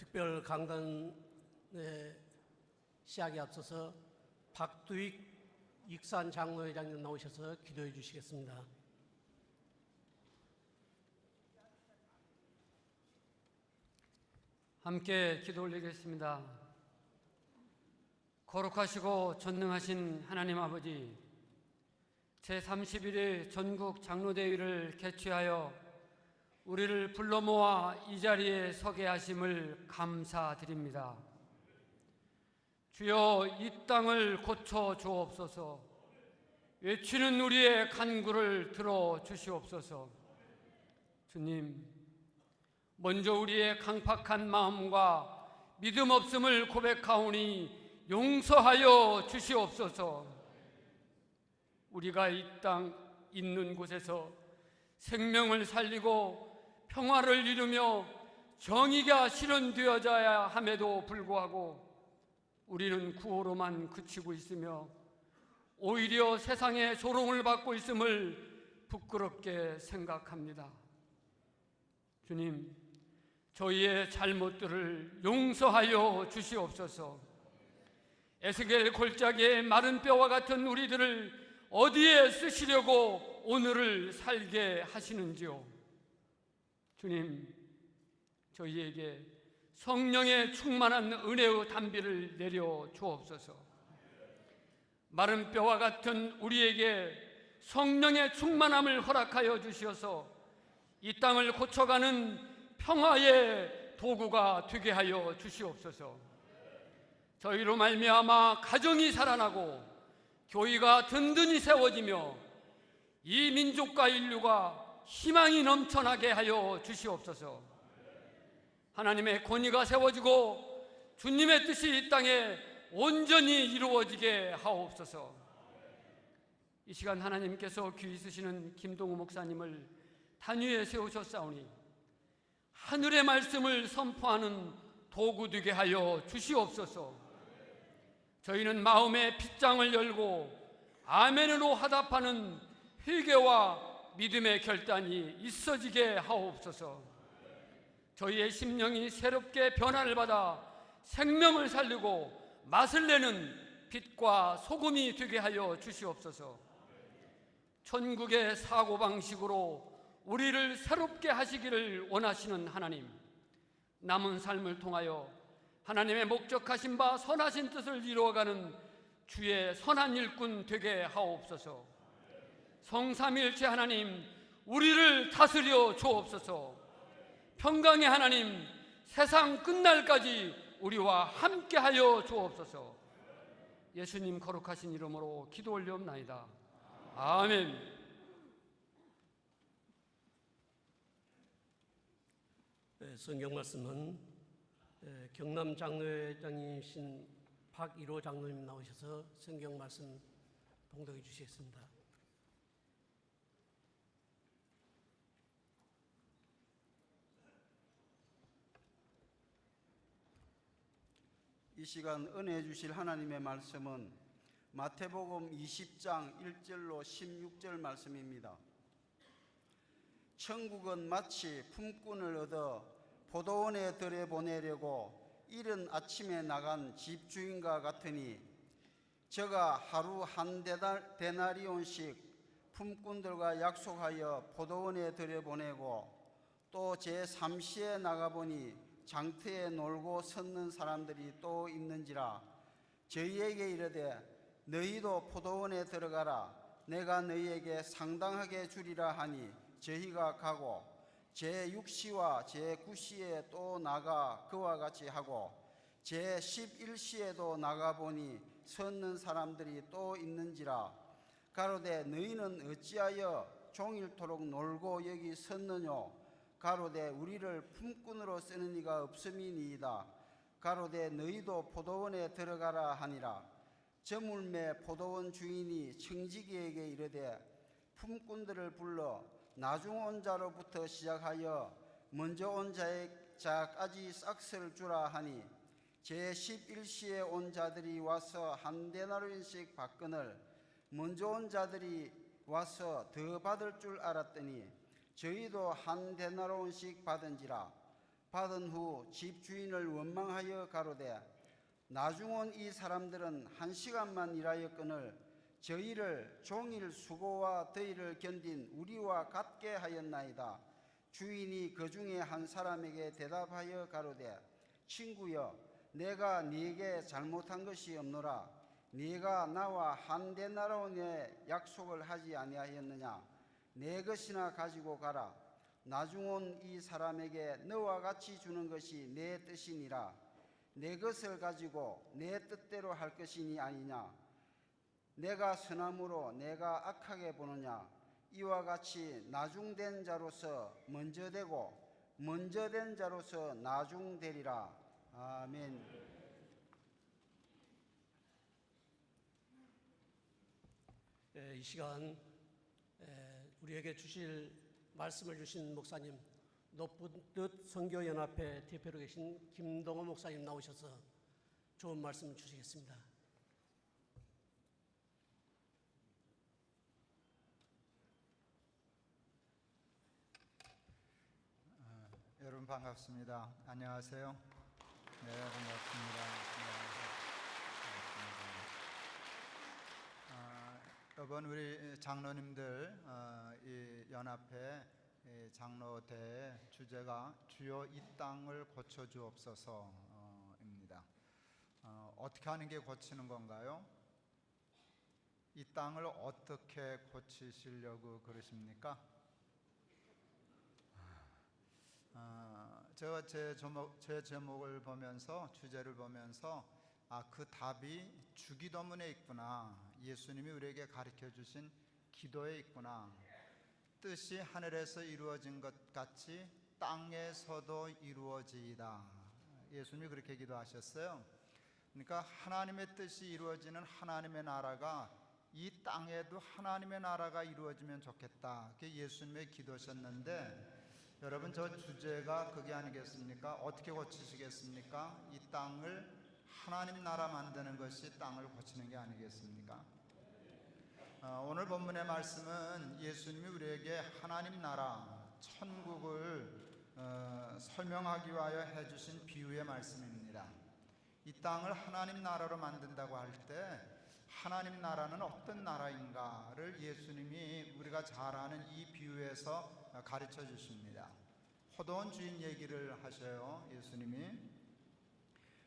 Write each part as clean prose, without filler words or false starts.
특별 강단의 시작에 앞서서 박두익 익산 장로회장님 나오셔서 기도해 주시겠습니다. 함께 기도 올리겠습니다. 거룩하시고 전능하신 하나님 아버지, 제31회 전국 장로대회를 개최하여 우리를 불러 모아 이 자리에 서게 하심을 감사드립니다. 주여, 이 땅을 고쳐 주옵소서. 외치는 우리의 간구를 들어 주시옵소서. 주님, 먼저 우리의 강팍한 마음과 믿음 없음을 고백하오니 용서하여 주시옵소서. 우리가 이 땅 있는 곳에서 생명을 살리고 평화를 이루며 정의가 실현되어져야 함에도 불구하고 우리는 구호로만 그치고 있으며 오히려 세상의 조롱을 받고 있음을 부끄럽게 생각합니다. 주님, 저희의 잘못들을 용서하여 주시옵소서. 에스겔 골짜기의 마른 뼈와 같은 우리들을 어디에 쓰시려고 오늘을 살게 하시는지요. 주님, 저희에게 성령의 충만한 은혜의 단비를 내려 주옵소서. 마른 뼈와 같은 우리에게 성령의 충만함을 허락하여 주시어서 이 땅을 고쳐가는 평화의 도구가 되게 하여 주시옵소서. 저희로 말미암아 가정이 살아나고 교회가 든든히 세워지며 이 민족과 인류가 희망이 넘쳐나게 하여 주시옵소서. 하나님의 권위가 세워지고 주님의 뜻이 이 땅에 온전히 이루어지게 하옵소서. 이 시간 하나님께서 귀히 쓰시는 김동우 목사님을 단위에 세우셨사오니 하늘의 말씀을 선포하는 도구 되게 하여 주시옵소서. 저희는 마음의 빗장을 열고 아멘으로 화답하는 회개와 믿음의 결단이 있어지게 하옵소서. 저희의 심령이 새롭게 변화를 받아 생명을 살리고 맛을 내는 빛과 소금이 되게 하여 주시옵소서. 천국의 사고방식으로 우리를 새롭게 하시기를 원하시는 하나님, 남은 삶을 통하여 하나님의 목적하신 바 선하신 뜻을 이루어가는 주의 선한 일꾼 되게 하옵소서. 성삼위일체 하나님, 우리를 다스려 주옵소서. 평강의 하나님, 세상 끝날까지 우리와 함께하여 주옵소서. 예수님 거룩하신 이름으로 기도 올리옵나이다. 아멘. 성경 말씀은 경남 장로회장이신 박일호 장로님 나오셔서 성경 말씀 봉독해 주시겠습니다. 이 시간 은혜 주실 하나님의 말씀은 마태복음 20장 1절로 16절 말씀입니다. 천국은 마치 품꾼을 얻어 포도원에 들여보내려고 이른 아침에 나간 집주인과 같으니 저가 하루 한 데나리온씩 품꾼들과 약속하여 포도원에 들여보내고 또 제3시에 나가보니 장터에 놀고 섰는 사람들이 또 있는지라 저희에게 이르되 너희도 포도원에 들어가라 내가 너희에게 상당하게 주리라 하니 저희가 가고 제6시와 제9시에 또 나가 그와 같이 하고 제11시에도 나가보니 섰는 사람들이 또 있는지라 가로되 너희는 어찌하여 종일토록 놀고 여기 섰느뇨 가로되 우리를 품꾼으로 쓰는 이가 없음이니이다 가로되 너희도 포도원에 들어가라 하니라 저물매 포도원 주인이 청지기에게 이르되 품꾼들을 불러 나중 온 자로부터 시작하여 먼저 온 자까지 싹스를 주라 하니 제11시에 온 자들이 와서 한 데나리온씩 받거늘 먼저 온 자들이 와서 더 받을 줄 알았더니 저희도 한 데나리온씩 받은지라 받은 후 집주인을 원망하여 가로되 나중 이 사람들은 1시간만 일하였거늘 저희를 종일 수고와 더위를 견딘 우리와 같게 하였나이다. 주인이 그 중에 한 사람에게 대답하여 가로되 친구여, 내가 네게 잘못한 것이 없노라. 네가 나와 한 데나리온의 약속을 하지 아니하였느냐? 내 것이나 가지고 가라. 나중 이 사람에게 너와 같이 주는 것이 내 뜻이니라. 내 것을 가지고 내 뜻대로 할 것이니 아니냐? 내가 선함으로 내가 악하게 보느냐? 이와 같이 나중된 자로서 먼저 되고 먼저 된 자로서 나중되리라. 아멘. 이 시간 우리에게 주실 말씀을 주신 목사님, 높은 뜻 선교연합회 대표로 계신 김동호 목사님 나오셔서 좋은 말씀 주시겠습니다. 여러분 반갑습니다. 안녕하세요. 네, 반갑습니다. 이번 우리 장로님들 이 연합회 장로대 주제가 주여 이 땅을 고쳐주옵소서입니다. 어떻게 하는 게 고치는 건가요? 이 땅을 어떻게 고치시려고 그러십니까? 제가 제 제목을 보면서, 주제를 보면서 그 답이 주기도문에 있구나. 예수님이 우리에게 가르쳐 주신 기도에 있구나. 뜻이 하늘에서 이루어진 것 같이 땅에서도 이루어지이다. 예수님이 그렇게 기도하셨어요. 그러니까 하나님의 뜻이 이루어지는 하나님의 나라가 이 땅에도 하나님의 나라가 이루어지면 좋겠다. 그게 예수님의 기도셨는데, 여러분 저 주제가 그게 아니겠습니까? 어떻게 고치시겠습니까? 이 땅을 하나님 나라 만드는 것이 땅을 고치는 게 아니겠습니까? 오늘 본문의 말씀은 예수님이 우리에게 하나님 나라, 천국을 설명하기 위하여 해주신 비유의 말씀입니다. 이 땅을 하나님 나라로 만든다고 할 때 하나님 나라는 어떤 나라인가를 예수님이 우리가 잘 아는 이 비유에서 가르쳐 주십니다. 포도원 주인 얘기를 하셔요. 예수님이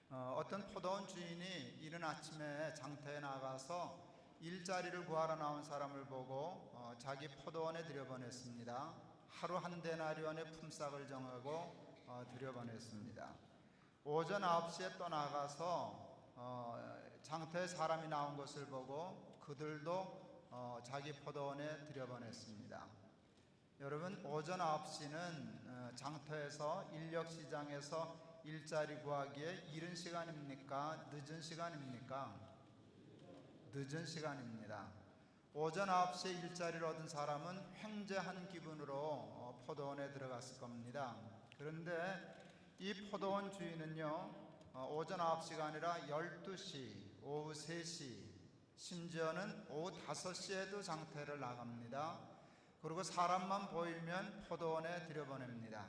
어떤 포도원 주인이 이른 아침에 장터에 나가서 일자리를 구하러 나온 사람을 보고 자기 포도원에 들여보냈습니다. 하루 한 데나리온의 품삯을 정하고 들여보냈습니다. 오전 9시에 또 나가서 장터에 사람이 나온 것을 보고 그들도 자기 포도원에 들여보냈습니다. 여러분, 오전 9시는 장터에서 인력시장에서 일자리 구하기에 이른 시간입니까? 늦은 시간입니까? 늦은 시간입니다. 오전 9시에 일자리를 얻은 사람은 횡재한 기분으로 포도원에 들어갔을 겁니다. 그런데 이 포도원 주인은요, 오전 9시가 아니라 12시, 오후 3시, 심지어는 오후 5시에도 장터를 나갑니다. 그리고 사람만 보이면 포도원에 들여보냅니다.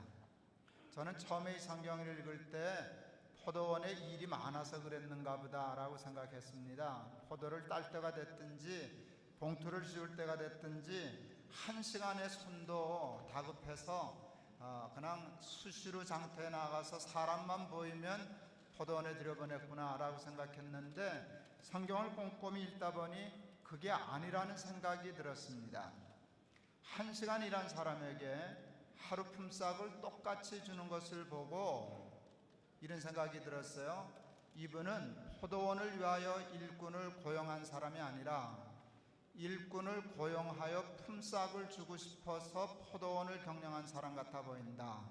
저는 처음에 이 성경을 읽을 때 포도원에 일이 많아서 그랬는가 보다라고 생각했습니다. 포도를 딸 때가 됐든지 봉투를 씌울 때가 됐든지 1시간의 손도 다급해서 그냥 수시로 장터에 나가서 사람만 보이면 포도원에 들여보냈구나 라고 생각했는데, 성경을 꼼꼼히 읽다 보니 그게 아니라는 생각이 들었습니다. 1시간 일한 사람에게 하루 품삯을 똑같이 주는 것을 보고 이런 생각이 들었어요. 이분은 포도원을 위하여 일꾼을 고용한 사람이 아니라 일꾼을 고용하여 품삯을 주고 싶어서 포도원을 경영한 사람 같아 보인다.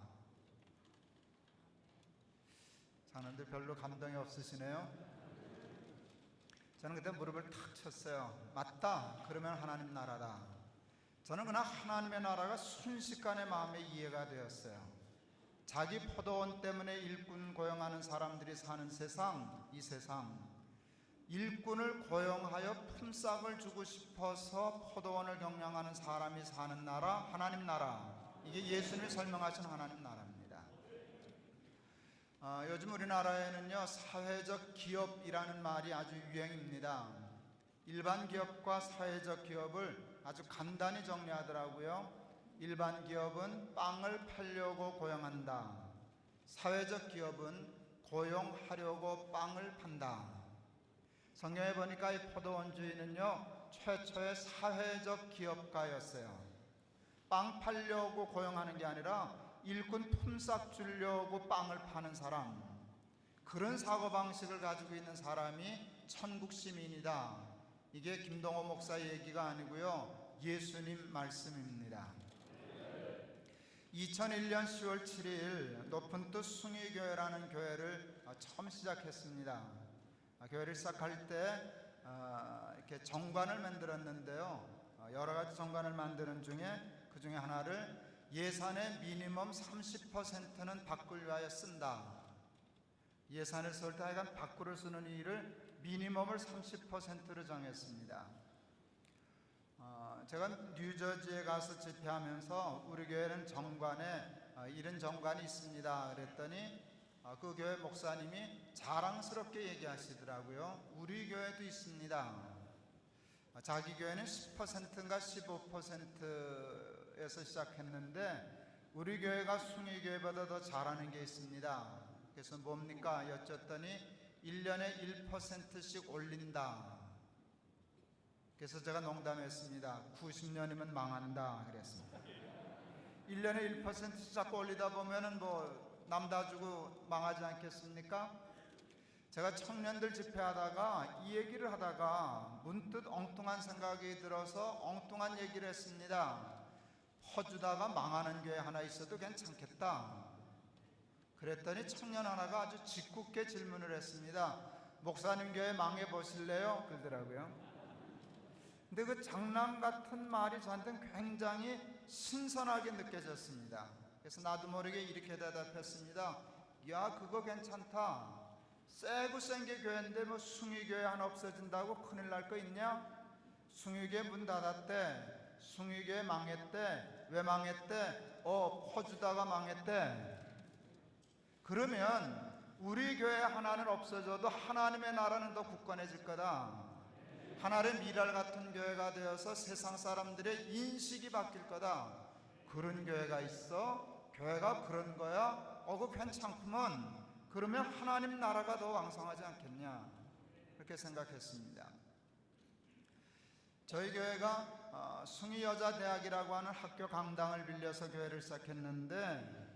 장로님들 별로 감동이 없으시네요. 저는 그때 무릎을 탁 쳤어요. 맞다. 그러면 하나님 나라다. 저는 그냥 하나님의 나라가 순식간에 마음에 이해가 되었어요. 자기 포도원 때문에 일꾼 고용하는 사람들이 사는 세상, 이 세상, 일꾼을 고용하여 품삯을 주고 싶어서 포도원을 경영하는 사람이 사는 나라, 하나님 나라, 이게 예수님이 설명하신 하나님 나라입니다. 요즘 우리나라에는요, 사회적 기업이라는 말이 아주 유행입니다. 일반 기업과 사회적 기업을 아주 간단히 정리하더라고요. 일반 기업은 빵을 팔려고 고용한다. 사회적 기업은 고용하려고 빵을 판다. 성경에 보니까 이 포도원주인은요, 최초의 사회적 기업가였어요. 빵 팔려고 고용하는 게 아니라 일꾼 품삯 주려고 빵을 파는 사람, 그런 사고방식을 가지고 있는 사람이 천국 시민이다. 이게 김동호 목사 얘기가 아니고요, 예수님 말씀입니다. 2001년 10월 7일 높은 뜻 숭의교회라는 교회를 처음 시작했습니다. 교회를 시작할 때 이렇게 정관을 만들었는데요, 여러 가지 정관을 만드는 중에 그 중에 하나를 예산의 미니멈 30%는 밖을 위하여 쓴다. 예산을 쓸 때 하여간 밖으로 쓰는 일을 미니멈을 30%로 정했습니다. 제가 뉴저지에 가서 집회하면서 우리 교회는 정관에 이런 정관이 있습니다 그랬더니 그 교회 목사님이 자랑스럽게 얘기하시더라고요. 우리 교회도 있습니다. 자기 교회는 10%인가 15%에서 시작했는데 우리 교회가 숭의교회보다 더 잘하는 게 있습니다. 그래서 뭡니까? 여쭸더니 1년에 1%씩 올린다. 그래서 제가 농담했습니다. 90년이면 망한다 그랬습니다. 1년에 1%씩 자꾸 올리다 보면은 뭐 남 다 주고 망하지 않겠습니까? 제가 청년들 집회하다가 이 얘기를 하다가 문득 엉뚱한 생각이 들어서 엉뚱한 얘기를 했습니다. 퍼주다가 망하는 교회 하나 있어도 괜찮겠다. 그랬더니 청년 하나가 아주 짓궂게 질문을 했습니다. 목사님 교회 망해보실래요? 그러더라고요. 근데 그 장난 같은 말이 저한테는 굉장히 신선하게 느껴졌습니다. 그래서 나도 모르게 이렇게 대답했습니다. 야, 그거 괜찮다. 세고 센 게 교회인데 뭐 숭의교회 하나 없어진다고 큰일 날 거 있냐? 숭의교회 문 닫았대. 숭의교회 망했대. 왜 망했대? 퍼주다가 망했대. 그러면 우리 교회 하나는 없어져도 하나님의 나라는 더 굳건해질 거다. 하나의 미랄 같은 교회가 되어서 세상 사람들의 인식이 바뀔 거다. 그런 교회가 있어? 교회가 그런 거야? 그거 괜찮구먼. 그러면 하나님 나라가 더 왕성하지 않겠냐, 그렇게 생각했습니다. 저희 교회가 숭의여자대학이라고 하는 학교 강당을 빌려서 교회를 시작했는데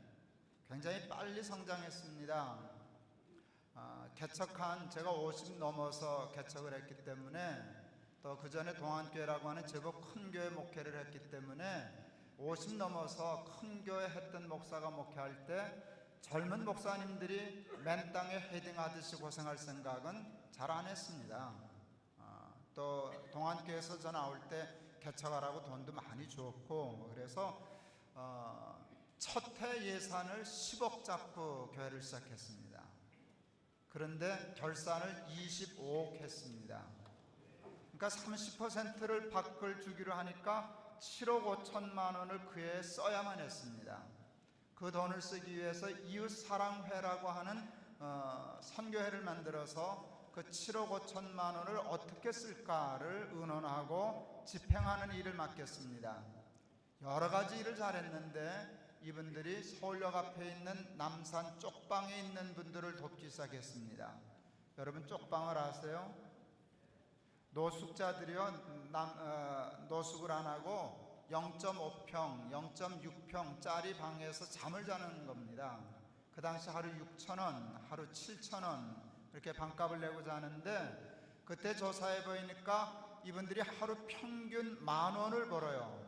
굉장히 빨리 성장했습니다. 개척한 제가 50 넘어서 개척을 했기 때문에, 또 그 전에 동안교회라고 하는 제법 큰 교회 목회를 했기 때문에 50 넘어서 큰 교회 했던 목사가 목회할 때 젊은 목사님들이 맨 땅에 헤딩하듯이 고생할 생각은 잘 안 했습니다. 또 동안교회에서 저 나올 때 개척하라고 돈도 많이 줬고, 그래서 첫 해 예산을 10억 잡고 교회를 시작했습니다. 그런데 결산을 25억 했습니다. 그러니까 30%를 밖을 주기로 하니까 7억 5천만 원을 그 해에 써야만 했습니다. 그 돈을 쓰기 위해서 이웃사랑회라고 하는 선교회를 만들어서 그 7억 5천만 원을 어떻게 쓸까를 의논하고 집행하는 일을 맡겼습니다. 여러 가지 일을 잘했는데 이분들이 서울역 앞에 있는 남산 쪽방에 있는 분들을 돕기 시작했습니다. 여러분 쪽방을 아세요? 노숙자들이요, 노숙을 안 하고 0.5평, 0.6평짜리 방에서 잠을 자는 겁니다. 그 당시 하루 6,000원, 하루 7,000원 이렇게 방값을 내고 자는데, 그때 조사해 보니까 이분들이 하루 평균 10,000원을 벌어요.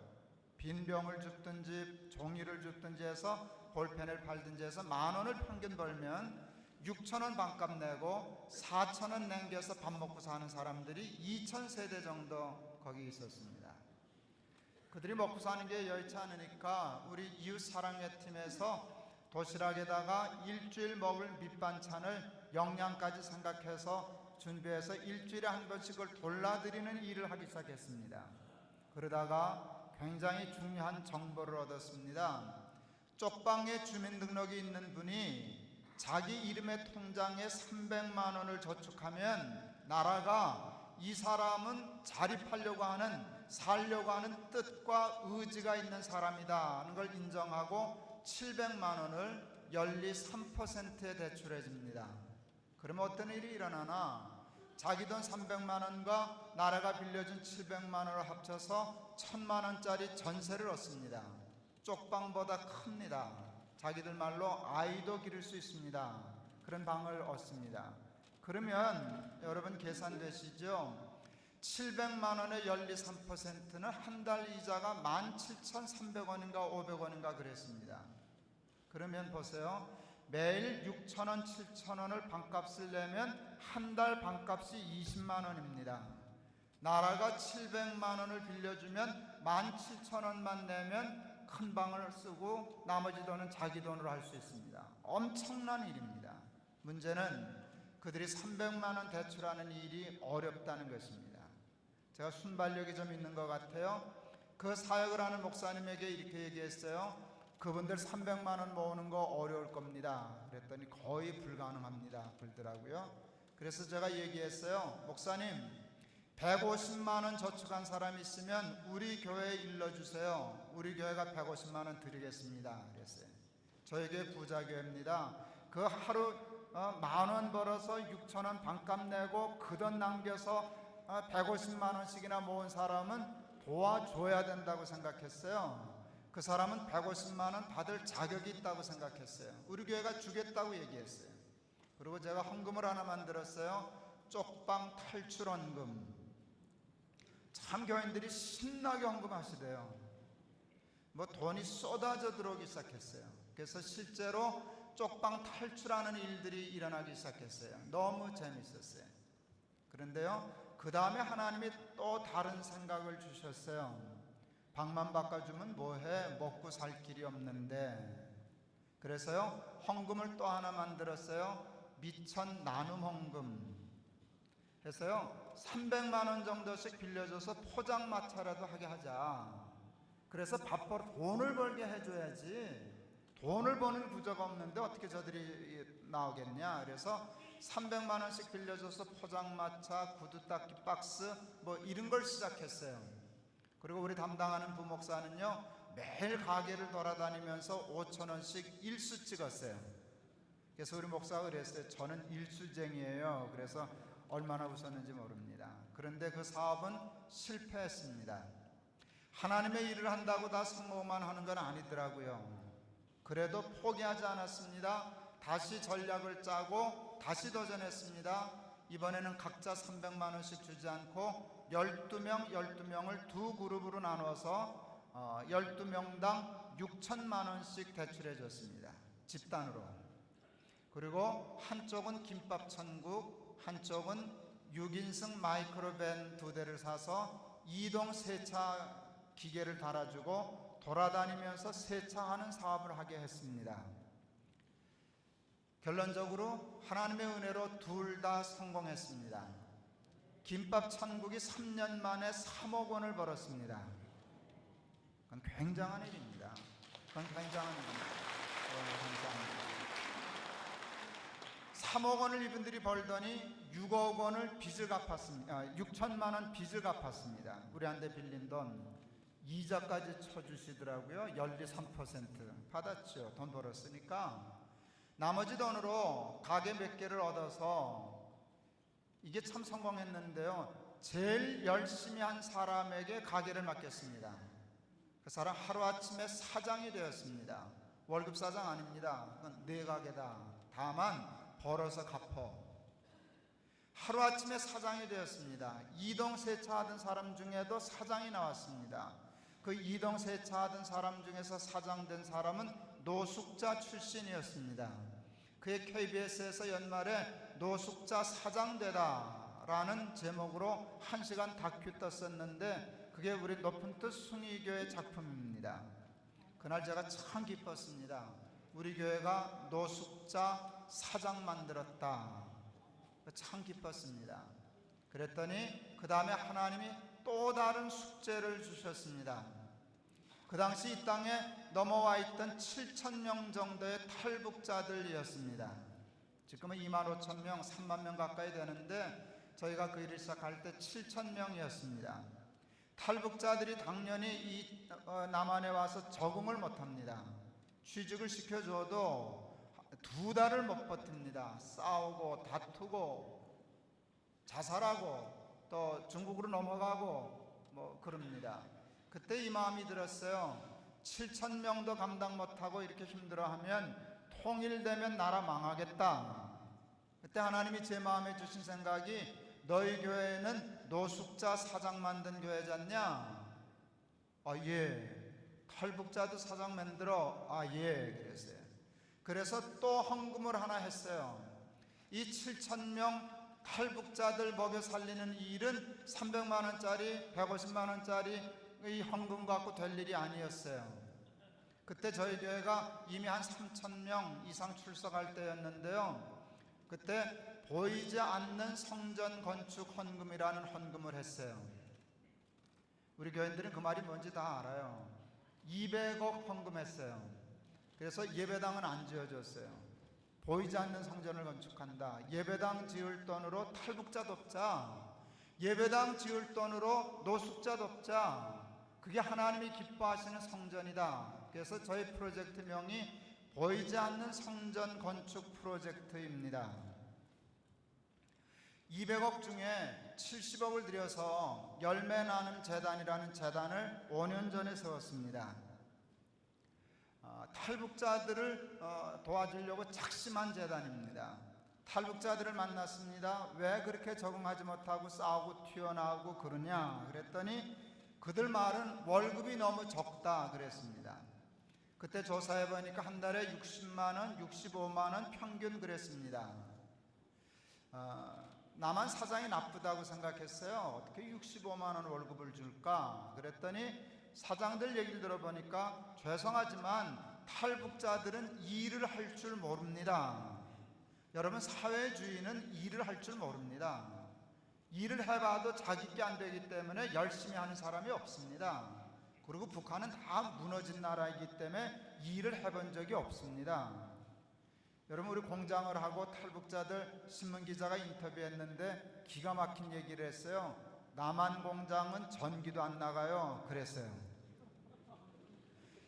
빈병을 줍든지 종이를 줍든지 해서 볼펜을 팔든지 해서 10,000원을 평균 벌면 6,000원 반값 내고 4,000원 남겨서 밥 먹고 사는 사람들이 2,000세대 정도 거기 있었습니다. 그들이 먹고 사는 게 여의치 않으니까 우리 이웃사랑회 팀에서 도시락에다가 일주일 먹을 밑반찬을 영양까지 생각해서 준비해서 일주일에 한 번씩을 돌려드리는 일을 하기 시작했습니다. 그러다가 굉장히 중요한 정보를 얻었습니다. 쪽방에 주민등록이 있는 분이 자기 이름의 통장에 300만 원을 저축하면 나라가 이 사람은 자립하려고 하는, 살려고 하는 뜻과 의지가 있는 사람이다 하는 걸 인정하고 700만 원을 연리 3%에 대출해 줍니다. 그러면 어떤 일이 일어나나? 자기 돈 300만 원과 나라가 빌려준 700만 원을 합쳐서 1000만 원짜리 전세를 얻습니다. 쪽방보다 큽니다. 자기들 말로 아이도 기를 수 있습니다. 그런 방을 얻습니다. 그러면 여러분 계산되시죠? 700만 원의 연리 3%는 한 달 이자가 17,300원인가 500원인가 그랬습니다. 그러면 보세요. 매일 6,000원, 7,000원을 방값을 내면 한 달 방값이 20만 원입니다. 나라가 700만 원을 빌려주면 17,000원만 내면 큰 방을 쓰고 나머지 돈은 자기 돈으로 할 수 있습니다. 엄청난 일입니다. 문제는 그들이 300만 원 대출하는 일이 어렵다는 것입니다. 제가 순발력이 좀 있는 것 같아요. 그 사역을 하는 목사님에게 이렇게 얘기했어요. 그분들 300만 원 모으는 거 어려울 겁니다. 그랬더니 거의 불가능합니다. 그러더라고요. 그래서 제가 얘기했어요. 목사님, 150만 원 저축한 사람 있으면 우리 교회에 일러주세요. 우리 교회가 150만 원 드리겠습니다. 그랬어요. 저희 교회 부자교회입니다. 그 하루 10,000원 벌어서 6,000원 반값 내고 그 돈 남겨서 150만 원씩이나 모은 사람은 도와줘야 된다고 생각했어요. 그 사람은 150만 원 받을 자격이 있다고 생각했어요. 우리 교회가 주겠다고 얘기했어요. 그리고 제가 헌금을 하나 만들었어요. 쪽방 탈출 헌금. 참 교인들이 신나게 헌금하시대요. 뭐 돈이 쏟아져 들어오기 시작했어요. 그래서 실제로 쪽방 탈출하는 일들이 일어나기 시작했어요. 너무 재밌었어요. 그런데요, 그 다음에 하나님이 또 다른 생각을 주셨어요. 방만 바꿔주면 뭐해? 먹고 살 길이 없는데. 그래서요, 헌금을 또 하나 만들었어요. 미천 나눔 헌금 해서요, 300만 원 정도씩 빌려줘서 포장마차라도 하게 하자. 그래서 밥벌어 돈을 벌게 해줘야지. 돈을 버는 구조가 없는데 어떻게 저들이 나오겠냐. 그래서 300만 원씩 빌려줘서 포장마차, 구두 닦기 박스 뭐 이런 걸 시작했어요. 그리고 우리 담당하는 부목사는요, 매일 가게를 돌아다니면서 5,000원씩 일수 찍었어요. 그래서 우리 목사가 그랬어요. 저는 일수쟁이에요. 그래서 얼마나 웃었는지 모릅니다. 그런데 그 사업은 실패했습니다. 하나님의 일을 한다고 다 성공만 하는 건 아니더라고요. 그래도 포기하지 않았습니다. 다시 전략을 짜고 다시 도전했습니다. 이번에는 각자 300만 원씩 주지 않고 12명을 두 그룹으로 나눠서 12명당 6천만 원씩 대출해 줬습니다. 집단으로. 그리고 한쪽은 김밥 천국, 한쪽은 6인승 마이크로밴 2대를 사서 이동 세차 기계를 달아주고 돌아다니면서 세차하는 사업을 하게 했습니다. 결론적으로 하나님의 은혜로 둘 다 성공했습니다. 김밥 천국이 3년 만에 3억 원을 벌었습니다. 그건 굉장한 일입니다. 그건 굉장한 일입니다. 3억 원을 이분들이 벌더니 6억 원을 빚을 갚았습니다. 6천만 원 빚을 갚았습니다. 우리한테 빌린 돈 이자까지 쳐주시더라고요. 연리 3% 받았죠. 돈 벌었으니까. 나머지 돈으로 가게 몇 개를 얻어서 이게 참 성공했는데요. 제일 열심히 한 사람에게 가게를 맡겼습니다. 그 사람 하루아침에 사장이 되었습니다. 월급 사장 아닙니다. 그건 내 가게다. 다만 벌어서 갚어. 하루아침에 사장이 되었습니다. 이동 세차하던 사람 중에도 사장이 나왔습니다. 그 이동 세차하던 사람 중에서 사장 된 사람은 노숙자 출신이었습니다. 그의 KBS에서 연말에 노숙자 사장되다 라는 제목으로 1시간 다큐 떴었는데 그게 우리 높은 뜻 숭의교회 작품입니다. 그날 제가 참 기뻤습니다. 우리 교회가 노숙자 사장 만들었다. 참 기뻤습니다. 그랬더니 그 다음에 하나님이 또 다른 숙제를 주셨습니다. 그 당시 이 땅에 넘어와 있던 7,000명 정도의 탈북자들이었습니다. 지금은 25,000명, 3만 명 가까이 되는데 저희가 그 일을 시작할 때 7,000명이었습니다. 탈북자들이 당연히 이 남한에 와서 적응을 못합니다. 취직을 시켜줘도 2달을 못 버팁니다. 싸우고 다투고 자살하고 또 중국으로 넘어가고 뭐 그럽니다. 그때 이 마음이 들었어요. 7,000명도 감당 못하고 이렇게 힘들어하면 통일되면 나라 망하겠다. 그때 하나님이 제 마음에 주신 생각이, 너희 교회는 노숙자 사장 만든 교회잖냐? 예. 탈북자도 사장 만들어? 예. 그랬어요. 그래서 또 헌금을 하나 했어요. 이 7,000명 탈북자들 먹여 살리는 이 일은 300만 원짜리, 150만 원짜리 이 헌금 갖고 될 일이 아니었어요. 그때 저희 교회가 이미 한 3,000명 이상 출석할 때였는데요. 그때 보이지 않는 성전 건축 헌금이라는 헌금을 했어요. 우리 교인들은 그 말이 뭔지 다 알아요. 200억 헌금했어요. 그래서 예배당은 안 지어줬어요. 보이지 않는 성전을 건축한다. 예배당 지을 돈으로 탈북자 돕자. 예배당 지을 돈으로 노숙자 돕자. 그게 하나님이 기뻐하시는 성전이다. 그래서 저희 프로젝트명이 보이지 않는 성전 건축 프로젝트입니다. 200억 중에 70억을 들여서 열매 나눔 재단이라는 재단을 5년 전에 세웠습니다. 탈북자들을 도와주려고 작심한 재단입니다. 탈북자들을 만났습니다. 왜 그렇게 적응하지 못하고 싸우고 튀어나오고 그러냐 그랬더니 그들 말은 월급이 너무 적다 그랬습니다. 그때 조사해 보니까 한 달에 60만 원, 65만 원 평균 그랬습니다. 나만 사장이 나쁘다고 생각했어요. 어떻게 65만 원 월급을 줄까? 그랬더니 사장들 얘기를 들어보니까 죄송하지만 탈북자들은 일을 할 줄 모릅니다. 여러분, 사회주의는 일을 할 줄 모릅니다. 일을 해봐도 자기 게 안 되기 때문에 열심히 하는 사람이 없습니다. 그리고 북한은 다 무너진 나라이기 때문에 일을 해본 적이 없습니다. 여러분, 우리 공장을 하고 탈북자들 신문기자가 인터뷰했는데 기가 막힌 얘기를 했어요. 남한 공장은 전기도 안 나가요 그랬어요.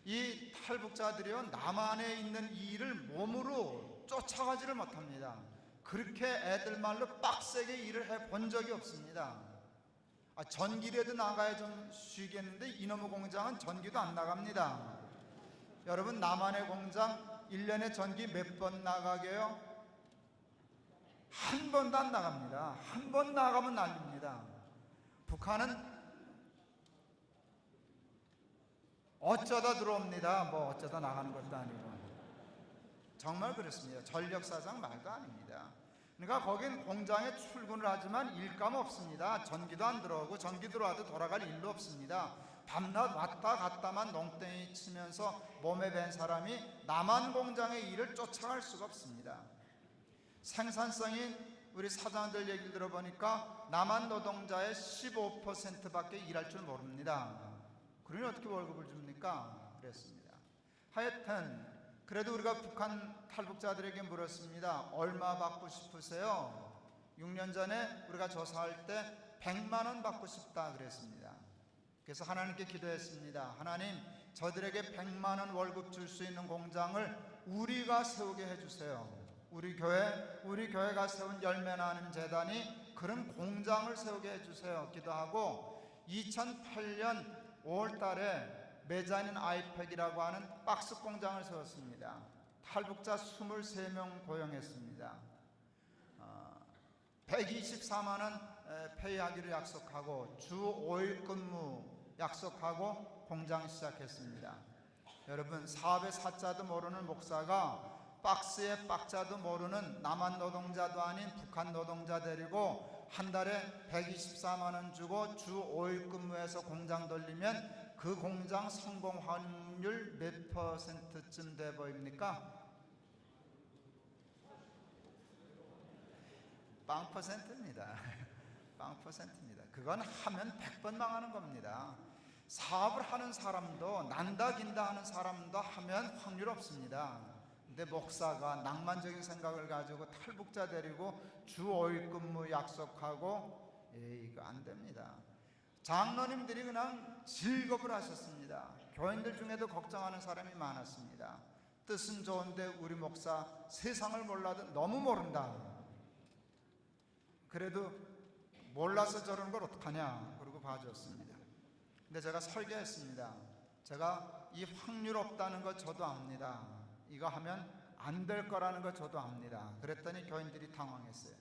이 탈북자들이요, 남한에 있는 일을 몸으로 쫓아가지를 못합니다. 그렇게 애들 말로 빡세게 일을 해본 적이 없습니다. 전기라도 나가야 좀 쉬겠는데 이놈의 공장은 전기도 안 나갑니다. 여러분, 남한의 공장 1년에 전기 몇 번 나가게요? 한 번도 안 나갑니다. 한 번 나가면 난립니다. 북한은 어쩌다 들어옵니다. 뭐 어쩌다 나가는 것도 아니고. 정말 그렇습니다. 전력사장 말도 아닙니다. 그러니까 거긴 공장에 출근을 하지만 일감 없습니다. 전기도 안 들어오고 전기 들어와도 돌아갈 일도 없습니다. 밤낮 왔다 갔다만 농땡이 치면서 몸에 밴 사람이 남한 공장의 일을 쫓아갈 수가 없습니다. 생산성인 우리 사장들 얘기를 들어보니까 남한 노동자의 15%밖에 일할 줄 모릅니다. 그러니 어떻게 월급을 줍니까? 그랬습니다. 하여튼 그래도 우리가 북한 탈북자들에게 물었습니다. 얼마 받고 싶으세요? 6년 전에 우리가 조사할 때 100만 원 받고 싶다 그랬습니다. 그래서 하나님께 기도했습니다. 하나님, 저들에게 100만 원 월급 줄 수 있는 공장을 우리가 세우게 해주세요. 우리 교회가 세운 열매 나눔 재단이 그런 공장을 세우게 해주세요. 기도하고 2008년 5월 달에 메자닌 아이팩이라고 하는 박스 공장을 세웠습니다. 탈북자 23명 고용했습니다. 124만 원 페이하기로 약속하고 주 5일 근무 약속하고 공장 시작했습니다. 여러분, 사업의 사자도 모르는 목사가 박스의 박자도 모르는 남한 노동자도 아닌 북한 노동자 데리고 한 달에 124만 원 주고 주 5일 근무해서 공장 돌리면 그 공장 성공 확률 몇 %쯤 돼 보입니까? 빵 %입니다. 빵 %입니다. 그건 하면 100번 망하는 겁니다. 사업을 하는 사람도 난다 긴다 하는 사람도 하면 확률 없습니다. 근데 목사가 낭만적인 생각을 가지고 탈북자 데리고 주 5일 근무 약속하고 이거 안 됩니다. 장로님들이 그냥 즐겁을 하셨습니다. 교인들 중에도 걱정하는 사람이 많았습니다. 뜻은 좋은데 우리 목사 세상을 몰라도 너무 모른다. 그래도 몰라서 저러는 걸 어떡하냐 그러고 봐줬습니다. 근데 제가 설계했습니다. 제가 이 확률 없다는 거 저도 압니다. 이거 하면 안 될 거라는 거 저도 압니다. 그랬더니 교인들이 당황했어요.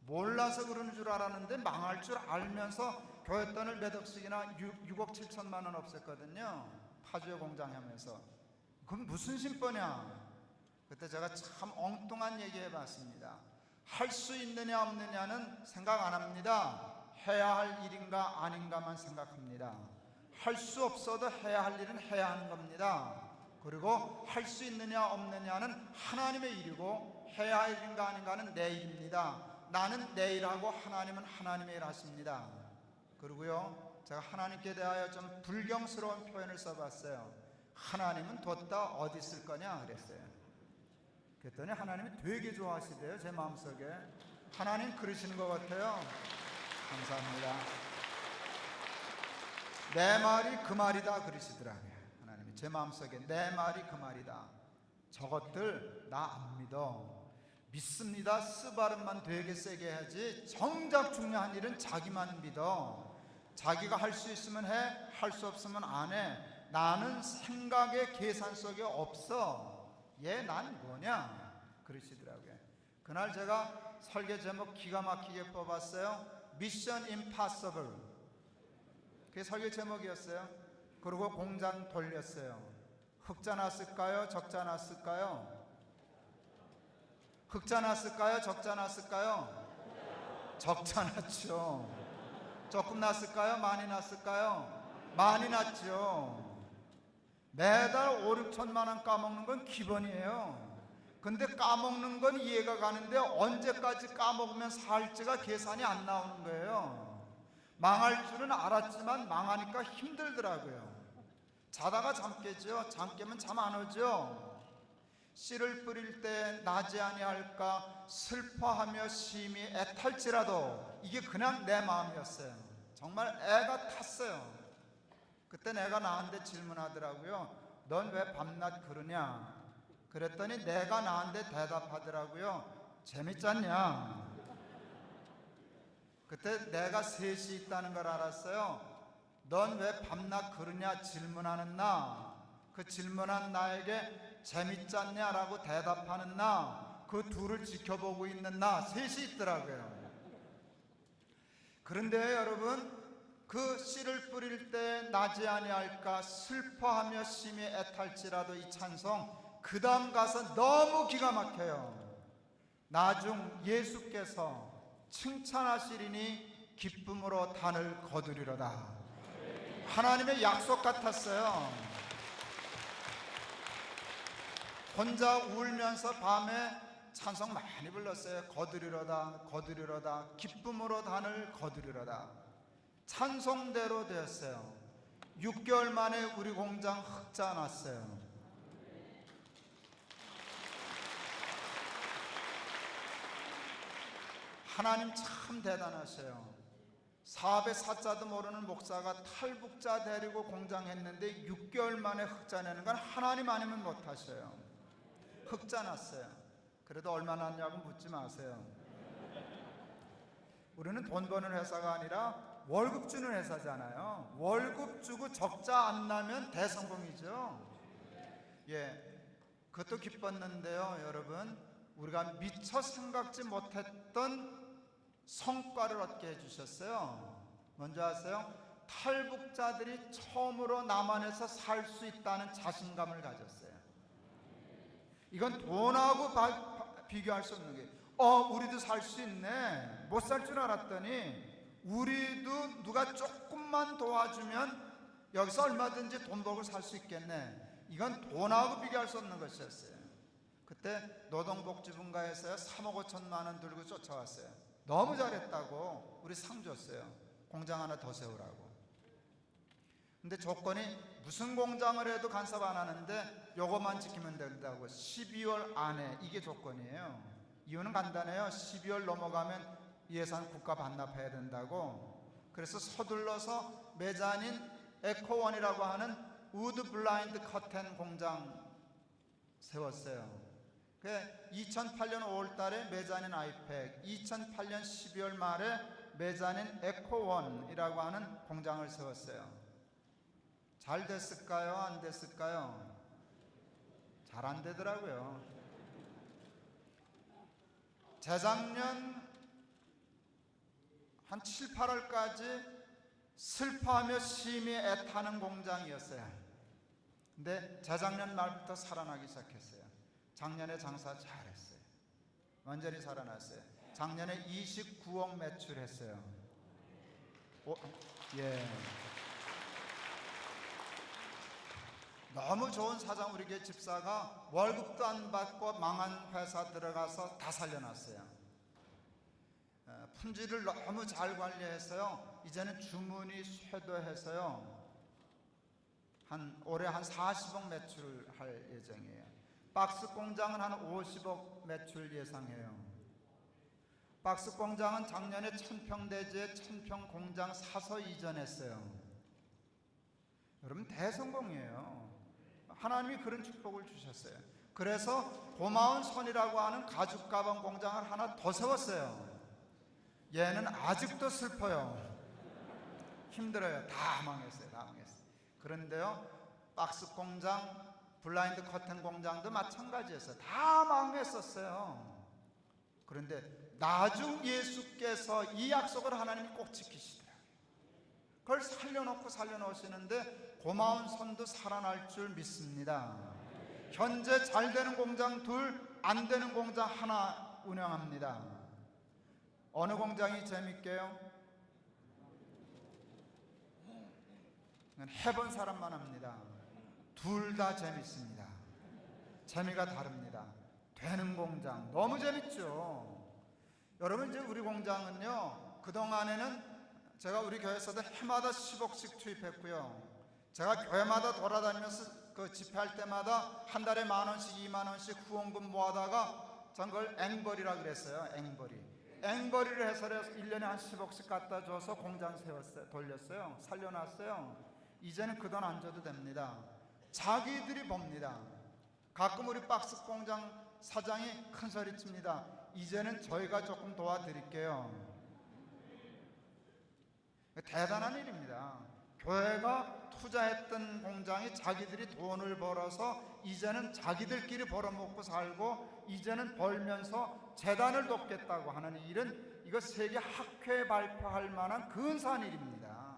몰라서 그러는 줄 알았는데 망할 줄 알면서 교회돈을 몇 억씩이나 6억 7천만 원 없앴거든요. 파주에 공장하면서. 그건 무슨 심보냐? 그때 제가 참 엉뚱한 얘기 해봤습니다. 할 수 있느냐 없느냐는 생각 안 합니다. 해야 할 일인가 아닌가만 생각합니다. 할 수 없어도 해야 할 일은 해야 하는 겁니다. 그리고 할 수 있느냐 없느냐는 하나님의 일이고 해야 할 일인가 아닌가는 내 일입니다. 나는 내 일하고 하나님은 하나님의 일 하십니다. 그리고요, 제가 하나님께 대하여 좀 불경스러운 표현을 써봤어요. 하나님은 뒀다 어디 쓸 거냐 그랬어요. 그랬더니 하나님이 되게 좋아하시대요. 제 마음속에. 하나님 그러시는 것 같아요. 감사합니다. 내 말이 그 말이다 그러시더라고요. 하나님이 제 마음속에 내 말이 그 말이다. 저것들 나 안 믿어. 믿습니다. 쓰바름만 되게 세게 해야지. 정작 중요한 일은 자기만 믿어. 자기가 할 수 있으면 해, 할 수 없으면 안 해. 나는 생각의 계산 속에 없어. 얘 난 뭐냐? 그러시더라고요. 그날 제가 설계 제목 기가 막히게 뽑았어요. 미션 임파서블. 그게 설계 제목이었어요. 그리고 공장 돌렸어요. 흑자 났을까요? 적자 났을까요? 흑자 났을까요? 적자 났을까요? 적자 났죠. 조금 났을까요? 많이 났을까요? 많이 났죠. 매달 5, 6천만 원 까먹는 건 기본이에요. 근데 까먹는 건 이해가 가는데 언제까지 까먹으면 살지가 계산이 안 나오는 거예요. 망할 줄은 알았지만 망하니까 힘들더라고요. 자다가 잠 깨죠. 잠 깨면 잠 안 오죠. 씨를 뿌릴 때 나지 아니할까 슬퍼하며 심히 애탈지라도 이게 그냥 내 마음이었어요. 정말 애가 탔어요. 그때 내가 나한테 질문하더라고요. 넌 왜 밤낮 그러냐? 그랬더니 내가 나한테 대답하더라고요. 재밌잖냐? 그때 내가 셋이 있다는 걸 알았어요. 넌 왜 밤낮 그러냐 질문하는 나, 그 질문한 나에게 재밌잖냐라고 대답하는 나, 그 둘을 지켜보고 있는 나, 셋이 있더라고요. 그런데 여러분, 그 씨를 뿌릴 때 나지 아니할까 슬퍼하며 심히 애탈지라도 이 찬송 그 다음 가서 너무 기가 막혀요. 나중 예수께서 칭찬하시리니 기쁨으로 단을 거두리로다. 하나님의 약속 같았어요. 혼자 울면서 밤에 찬송 많이 불렀어요. 거두리로다 거두리로다 기쁨으로 단을 거두리로다. 찬송대로 되었어요. 6개월 만에 우리 공장 흑자 났어요. 하나님 참 대단하셔요. 사업의 사자도 모르는 목사가 탈북자 데리고 공장 했는데 6개월 만에 흑자 내는 건 하나님 아니면 못하셔요. 흑자 났어요. 그래도 얼마 났냐고 묻지 마세요. 우리는 돈 버는 회사가 아니라 월급 주는 회사잖아요. 월급 주고 적자 안 나면 대성공이죠. 예, 그것도 기뻤는데요, 여러분. 우리가 미처 생각지 못했던 성과를 얻게 해주셨어요. 뭔지 아세요? 탈북자들이 처음으로 남한에서 살 수 있다는 자신감을 가졌어요. 이건 돈하고 비교할 수 없는 게, 우리도 살 수 있네. 못 살 줄 알았더니 우리도 누가 조금만 도와주면 여기서 얼마든지 돈 벌고 살 수 있겠네. 이건 돈하고 비교할 수 없는 것이었어요. 그때 노동복지분과에서요 3억 5천만 원 들고 쫓아왔어요. 너무 잘했다고 우리 상 줬어요. 공장 하나 더 세우라고. 근데 조건이 무슨 공장을 해도 간섭 안 하는데 요것만 지키면 된다고. 12월 안에, 이게 조건이에요. 이유는 간단해요. 12월 넘어가면 예산 국가 반납해야 된다고. 그래서 서둘러서 메자닌 에코원이라고 하는 우드 블라인드 커튼 공장 세웠어요. 2008년 5월 달에 메자닌 아이팩, 2008년 12월 말에 메자닌 에코원이라고 하는 공장을 세웠어요. 잘 됐을까요? 안 됐을까요? 잘 안 되더라고요. 재작년 한 7, 8월까지 슬퍼하며 심히 애타는 공장이었어요. 근데 재작년 말부터 살아나기 시작했어요. 작년에 장사 잘했어요. 완전히 살아났어요. 작년에 29억 매출했어요. 예. 너무 좋은 사장, 우리 교회 집사가 월급도 안 받고 망한 회사 들어가서 다 살려놨어요. 품질을 너무 잘 관리해서요, 이제는 주문이 쇄도해서요, 올해 한 40억 매출할 예정이에요. 박스 공장은 한 50억 매출 예상해요. 박스 공장은 작년에 1000평 대지에 1000평 공장 사서 이전했어요. 여러분, 대성공이에요. 하나님이 그런 축복을 주셨어요. 그래서 고마운 손이라고 하는 가죽 가방 공장을 하나 더 세웠어요. 얘는 아직도 슬퍼요. 힘들어요. 다 망했어요. 다 망했어요. 그런데요, 박스 공장, 블라인드 커튼 공장도 마찬가지였어요. 다 망했었어요. 그런데 나중 예수께서 이 약속을 하나님이 꼭 지키시더라고요. 그걸 살려놓으시는데 고마운 손도 살아날 줄 믿습니다. 현재 잘 되는 공장 둘, 안 되는 공장 하나 운영합니다. 어느 공장이 재밌게요? 해본 사람만 합니다. 둘 다 재밌습니다. 재미가 다릅니다. 되는 공장 너무 재밌죠. 여러분, 이제 우리 공장은요, 그동안에는 제가 우리 교회에서도 해마다 10억씩 투입했고요, 제가 교회마다 돌아다니면서 그 집회할 때마다 한 달에 10,000원씩 20,000원씩 후원금 모아다가 전 그걸 앵벌이라 그랬어요. 앵벌이를 해서 1년에 한 10억씩 갖다 줘서 공장 세웠어요. 돌렸어요. 살려놨어요. 이제는 그 돈 안 줘도 됩니다. 자기들이 봅니다. 가끔 우리 박스 공장 사장이 큰 소리 칩니다. 이제는 저희가 조금 도와드릴게요. 대단한 일입니다. 교회가 투자했던 공장이 자기들이 돈을 벌어서 이제는 자기들끼리 벌어먹고 살고, 이제는 벌면서 재단을 돕겠다고 하는 일은 이거 세계 학회에 발표할 만한 근사한 일입니다.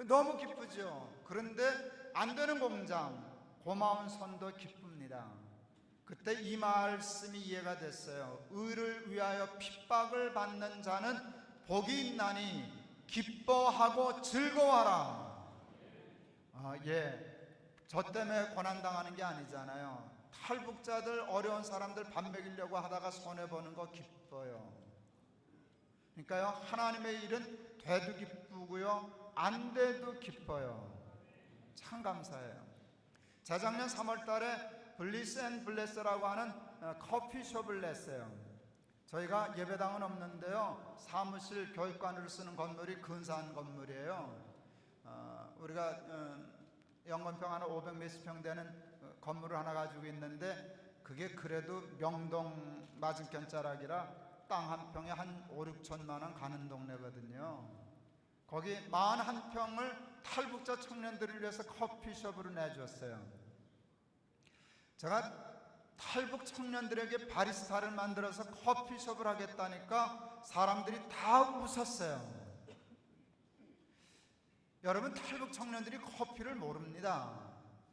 너무 기쁘죠. 그런데 안 되는 공장, 고마운 손도 기쁩니다. 그때 이 말씀이 이해가 됐어요. 의를 위하여 핍박을 받는 자는 복이 있나니 기뻐하고 즐거워하라. 저 때문에 고난당하는 게 아니잖아요. 탈북자들, 어려운 사람들 밥 먹이려고 하다가 손해보는 거 기뻐요. 그러니까요, 하나님의 일은 돼도 기쁘고요, 안 돼도 기뻐요. 참 감사해요. 재작년 3월 달에 블리스 앤 블레스라고 하는 커피숍을 냈어요. 저희가 예배당은 없는데요, 사무실 교육관으로 쓰는 건물이 근사한 건물이에요. 우리가 영건평 하나 500 몇십 평 되는 건물을 하나 가지고 있는데, 그게 그래도 명동 맞은편 자락이라 땅 한 평에 한 5, 6천만 원 가는 동네거든요. 거기 41평을 탈북자 청년들을 위해서 커피숍으로 내줬어요. 제가 탈북 청년들에게 바리스타를 만들어서 커피숍을 하겠다니까 사람들이 다 웃었어요. 여러분, 탈북 청년들이 커피를 모릅니다.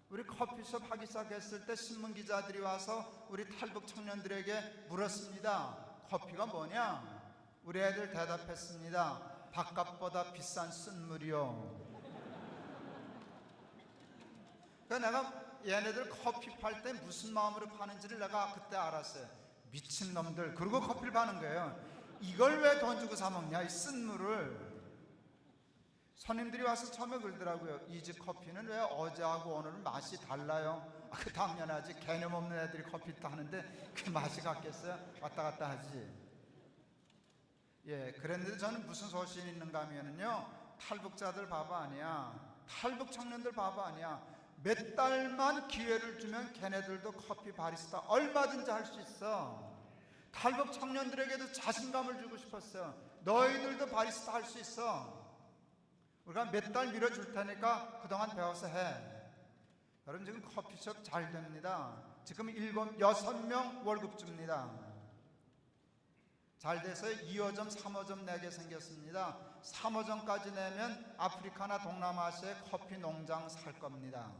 우리 커피숍 하기 시작했을 때 신문기자들이 와서 우리 탈북 청년들에게 물었습니다. 커피가 뭐냐? 우리 애들 대답했습니다. 바깥보다 비싼 쓴물이요. 그래서 내가 얘네들 커피 팔 때 무슨 마음으로 파는지를 내가 그때 알았어요. 미친놈들, 그러고 커피를 파는 거예요. 이걸 왜 돈 주고 사 먹냐, 이 쓴물을. 손님들이 와서 처음에 그러더라고요. 이 집 커피는 왜 어제하고 오늘은 맛이 달라요? 그 당연하지. 개념 없는 애들이 커피 타는데 그 맛이 같겠어요? 왔다 갔다 하지. 예, 그랬는데 저는 무슨 소신이 있는가 하면요, 탈북자들 바보 아니야. 탈북 청년들 바보 아니야. 몇 달만 기회를 주면 걔네들도 커피 바리스타 얼마든지 할 수 있어. 탈북 청년들에게도 자신감을 주고 싶었어요. 너희들도 바리스타 할 수 있어. 우리가 몇 달 밀어줄 테니까 그동안 배워서 해. 여러분 지금 커피숍 잘 됩니다. 지금 6명 월급 줍니다. 잘 돼서 2호점 3호점 내게 생겼습니다. 3호점까지 내면 아프리카나 동남아시아에 커피 농장 살 겁니다.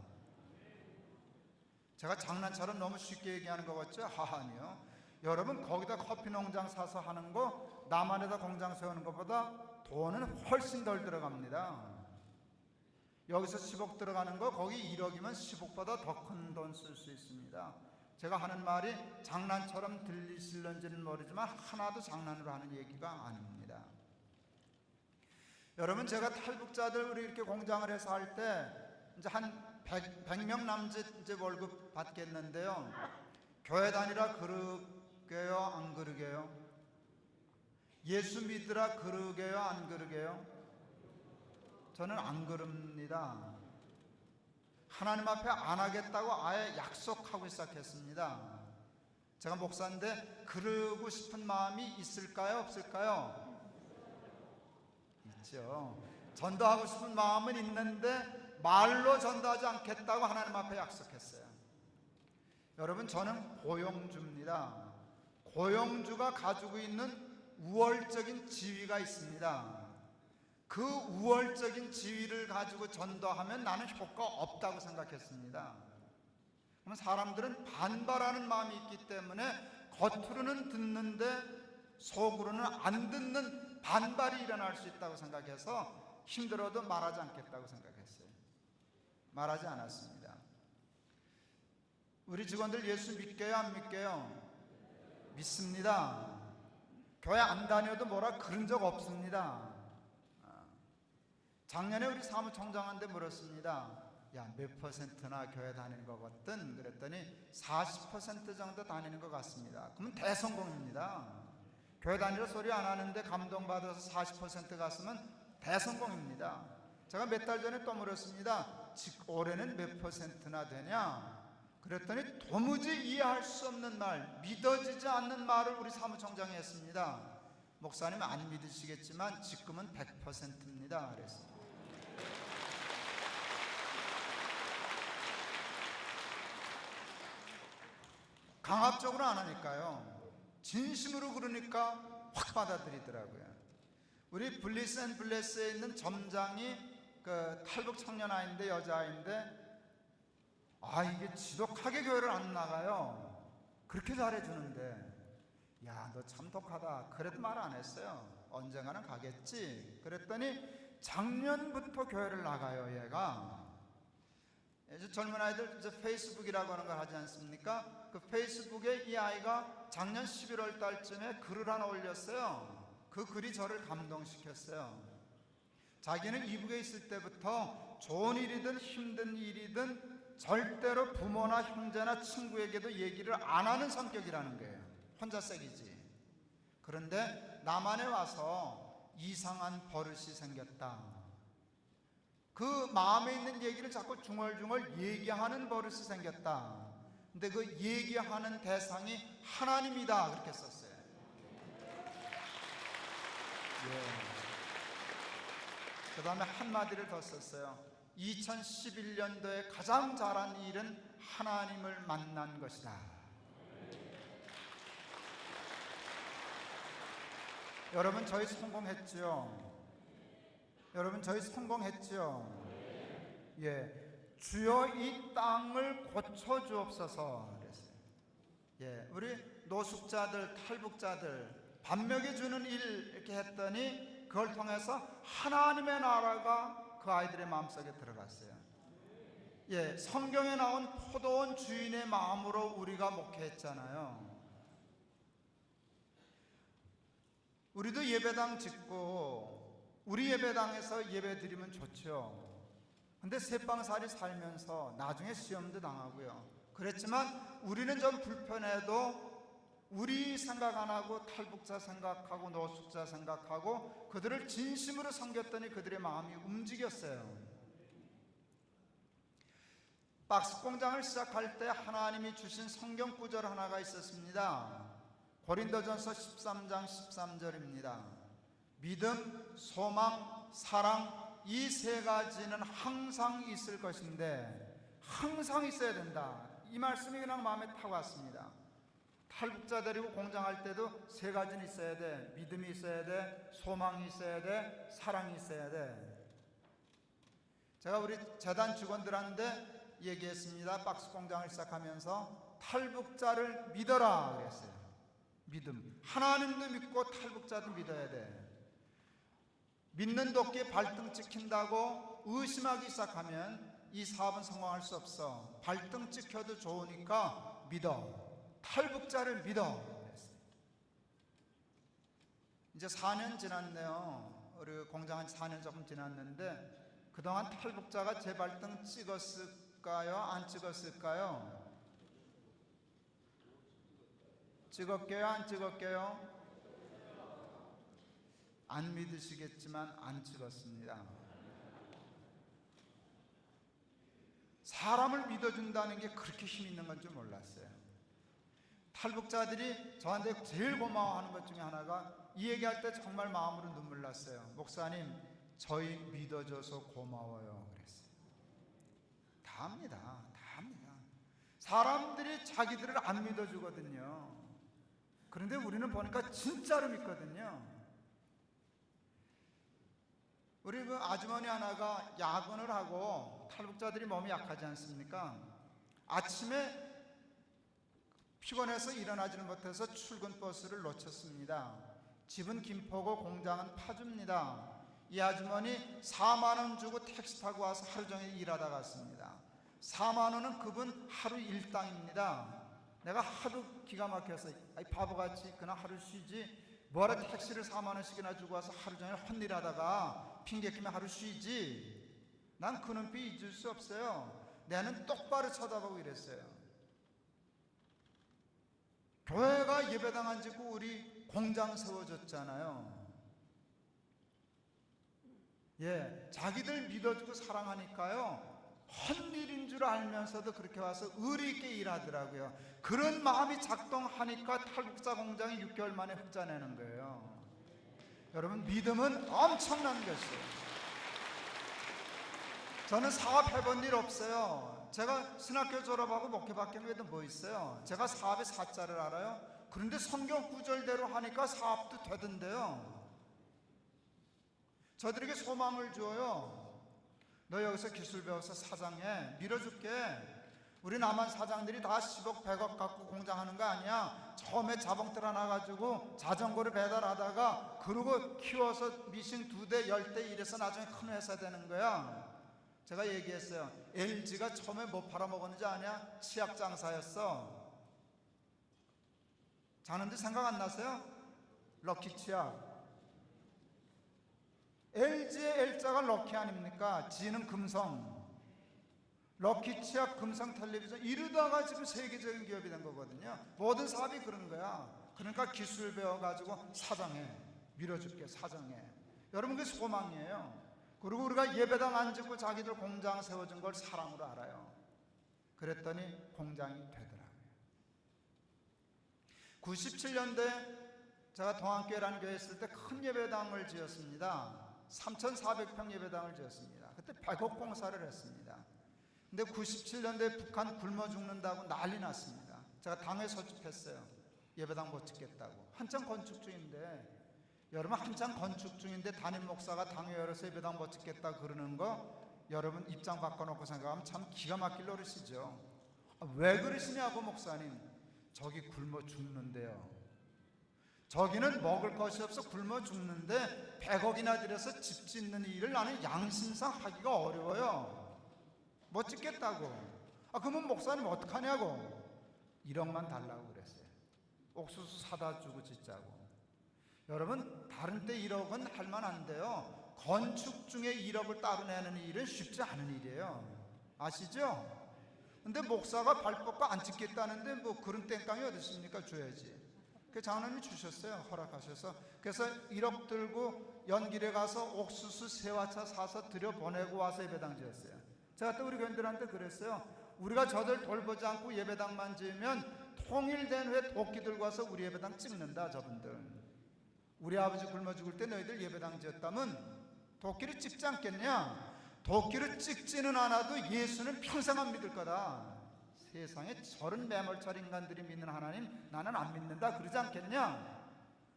제가 장난처럼 너무 쉽게 얘기하는 거 같죠? 아니요. 여러분 거기다 커피 농장 사서 하는 거 남한에다 공장 세우는 것보다 돈은 훨씬 덜 들어갑니다. 여기서 10억 들어가는 거 거기 1억이면 10억보다 더 큰 돈 쓸 수 있습니다. 제가 하는 말이 장난처럼 들리실런지는 모르지만 하나도 장난으로 하는 얘기가 아닙니다. 여러분 제가 탈북자들 우리 이렇게 공장을 해서 할 때 이제 한 100명 남짓 이제 월급 받겠는데요. 교회 다니라 그러게요, 안 그러게요? 예수 믿으라 그러게요, 안 그러게요? 저는 안 그럽니다. 하나님 앞에 안 하겠다고 아예 약속하고 시작했습니다. 제가 목사인데 그러고 싶은 마음이 있을까요, 없을까요? 있죠. 전도하고 싶은 마음은 있는데 말로 전도하지 않겠다고 하나님 앞에 약속했어요. 여러분 저는 고용주입니다. 고용주가 가지고 있는 우월적인 지위가 있습니다. 그 우월적인 지위를 가지고 전도하면 나는 효과 없다고 생각했습니다. 그럼 사람들은 반발하는 마음이 있기 때문에 겉으로는 듣는데 속으로는 안 듣는 반발이 일어날 수 있다고 생각해서 힘들어도 말하지 않겠다고 생각했어요. 말하지 않았습니다. 우리 직원들 예수 믿게요, 안 믿게요? 믿습니다. 교회 안 다녀도 뭐라 그런 적 없습니다. 작년에 우리 사무총장한테 물었습니다. 야, 몇 퍼센트나 교회 다니는 것 같든? 그랬더니 40% 정도 다니는 것 같습니다. 그러면 대성공입니다. 교회 다니러 소리 안 하는데 감동받아서 40% 갔으면 대성공입니다. 제가 몇 달 전에 또 물었습니다. 올해는 몇 퍼센트나 되냐? 그랬더니 도무지 이해할 수 없는 말, 믿어지지 않는 말을 우리 사무총장이 했습니다. 목사님 안 믿으시겠지만 지금은 100%입니다. 그랬습니다. 강압적으로 안 하니까요. 진심으로 그러니까 확 받아들이더라고요. 우리 블리스 앤 블레스에 있는 점장이 그 탈북 청년 아이인데 여자아이인데 이게 지독하게 교회를 안 나가요. 그렇게 잘해주는데 야, 너 참 독하다. 그래도 말 안 했어요. 언젠가는 가겠지. 그랬더니 작년부터 교회를 나가요. 얘가 이제 젊은 아이들 이제 페이스북이라고 하는 걸 하지 않습니까? 그 페이스북에 이 아이가 작년 11월 달쯤에 글을 하나 올렸어요. 그 글이 저를 감동시켰어요. 자기는 이북에 있을 때부터 좋은 일이든 힘든 일이든 절대로 부모나 형제나 친구에게도 얘기를 안 하는 성격이라는 거예요. 혼자 쌔기지. 그런데 남한에 와서 이상한 버릇이 생겼다. 그 마음에 있는 얘기를 자꾸 중얼중얼 얘기하는 버릇이 생겼다. 근데 그 얘기하는 대상이 하나님이다. 그렇게 썼어요. 그 다음에 한마디를 더 썼어요. 2011년도에 가장 잘한 일은 하나님을 만난 것이다. 여러분 저희 성공했죠? 여러분 저희 성공했죠? 예, 주여 이 땅을 고쳐주옵소서 그랬어요. 예, 우리 노숙자들, 탈북자들 밥 먹여주는 일 이렇게 했더니 그걸 통해서 하나님의 나라가 그 아이들의 마음속에 들어갔어요. 예, 성경에 나온 포도원 주인의 마음으로 우리가 목회했잖아요. 우리도 예배당 짓고 우리 예배당에서 예배 드리면 좋죠. 근데 새빵살이 살면서 나중에 시험도 당하고요. 그랬지만 우리는 좀 불편해도 우리 생각 안 하고 탈북자 생각하고 노숙자 생각하고 그들을 진심으로 섬겼더니 그들의 마음이 움직였어요. 박스 공장을 시작할 때 하나님이 주신 성경 구절 하나가 있었습니다. 고린도전서 13장 13절입니다. 믿음, 소망, 사랑 이 세 가지는 항상 있을 것인데 항상 있어야 된다. 이 말씀이 그냥 마음에 타고 왔습니다. 탈북자 데리고 공장할 때도 세 가지는 있어야 돼. 믿음이 있어야 돼, 소망이 있어야 돼, 사랑이 있어야 돼. 제가 우리 재단 직원들한테 얘기했습니다. 박스 공장을 시작하면서 탈북자를 믿어라 그랬어요. 믿음. 하나님도 믿고 탈북자도 믿어야 돼. 믿는 도끼에 발등 찍힌다고 의심하기 시작하면 이 사업은 성공할 수 없어. 발등 찍혀도 좋으니까 믿어. 탈북자를 믿어. 이제 4년 지났네요. 우리 공장은 4년 조금 지났는데 그동안 탈북자가 제 발등 찍었을까요? 안 찍었을까요? 찍었게요? 안 찍었게요? 안 믿으시겠지만 안 찍었습니다. 사람을 믿어준다는 게 그렇게 힘 있는 건 줄 몰랐어요. 탈북자들이 저한테 제일 고마워하는 것 중에 하나가 이 얘기할 때 정말 마음으로 눈물 났어요. 목사님, 저희 믿어줘서 고마워요 그랬어요. 다 합니다. 사람들이 자기들을 안 믿어주거든요. 그런데 우리는 보니까 진짜로 믿거든요. 우리 그 아주머니 하나가 야근을 하고, 탈북자들이 몸이 약하지 않습니까? 아침에 피곤해서 일어나지는 못해서 출근 버스를 놓쳤습니다. 집은 김포고 공장은 파주입니다. 이 아주머니 4만 원 주고 택시 타고 와서 하루 종일 일하다 갔습니다. 4만 원은 그분 하루 일당입니다. 내가 하도 기가 막혀서 바보같이 그냥 하루 쉬지 뭐하러 택시를 4만 원씩이나 주고 와서 하루 종일 헛일하다가 핑계키면 하루 쉬지. 난 그 눈빛 잊을 수 없어요. 내 눈 똑바로 쳐다보고 이랬어요. 교회가 예배당 안 짓고 우리 공장 세워줬잖아요. 자기들 믿어주고 사랑하니까요, 헛일인 줄 알면서도 그렇게 와서 의리 있게 일하더라고요. 그런 마음이 작동하니까 탈북자 공장이 6개월 만에 흑자 내는 거예요. 여러분, 믿음은 엄청난 것이에요. 저는 사업해본 일 없어요. 제가 신학교 졸업하고 목회 받기는 외에도 뭐 있어요? 제가 사업의 사자를 알아요? 그런데 성경 구절대로 하니까 사업도 되던데요. 저들에게 소망을 줘요. 너 여기서 기술 배워서 사장해. 밀어줄게. 우리 남한 사장들이 다 10억 100억 갖고 공장하는 거 아니야. 처음에 자봉들 하나 가지고 자전거를 배달하다가 그러고 키워서 미싱 2대 10대 이래서 나중에 큰 회사 되는 거야. 제가 얘기했어요. LG가 처음에 뭐 팔아먹었는지 아냐? 치약 장사였어. 자는데 생각 안 나세요? 럭키 치약. LG의 L자가 럭키 아닙니까? G는 금성. 럭키 치약, 금성 텔레비전 이러다가 지금 세계적인 기업이 된 거거든요. 모든 사업이 그런 거야. 그러니까 기술 배워가지고 사장해. 밀어줄게, 사장해. 여러분, 그게 소망이에요. 그리고 우리가 예배당 안 짓고 자기들 공장 세워준 걸 사랑으로 알아요. 그랬더니 공장이 되더라고요. 97년도에 제가 동안교회라는 교회에 있을 때 큰 예배당을 지었습니다. 3,400평 예배당을 지었습니다. 그때 100억 공사를 했습니다. 근데 97년도에 북한 굶어 죽는다고 난리 났습니다. 제가 당회 소집했어요. 예배당 못 짓겠다고. 한참 건축 중인데, 여러분, 한참 건축 중인데 담임 목사가 당회 열어서 예배당 못 짓겠다 그러는 거, 여러분 입장 바꿔놓고 생각하면 참 기가 막힐 노릇이죠. 왜 그러시냐고, 목사님. 저기 굶어 죽는데요. 저기는 먹을 것이 없어 굶어 죽는데 100억이나 들여서 집 짓는 일을 나는 양심상 하기가 어려워요. 못 짓겠다고. 그러면 목사님 어떡하냐고. 1억만 달라고 그랬어요. 옥수수 사다 주고 짓자고. 여러분, 다른 때 1억은 할만한데요, 건축 중에 1억을 따로 내는 일은 쉽지 않은 일이에요. 아시죠? 근데 목사가 발 뻗고 안 찍겠다는데 뭐 그런 땡깡이 어디 있습니까? 줘야지. 그 장로님이 주셨어요. 허락하셔서. 그래서 1억 들고 연길에 가서 옥수수 세화차 사서 들여보내고 와서 예배당 지었어요. 제가 또 우리 교인들한테 그랬어요. 우리가 저들 돌보지 않고 예배당만 지으면 통일된 후에 도끼 들고 와서 우리 예배당 찍는다. 저분들 우리 아버지 굶어 죽을 때 너희들 예배당 지었다면 도끼를 찍지 않겠냐? 도끼를 찍지는 않아도 예수는 평생 안 믿을 거다. 세상에 저런 매몰차린 인간들이 믿는 하나님 나는 안 믿는다 그러지 않겠냐?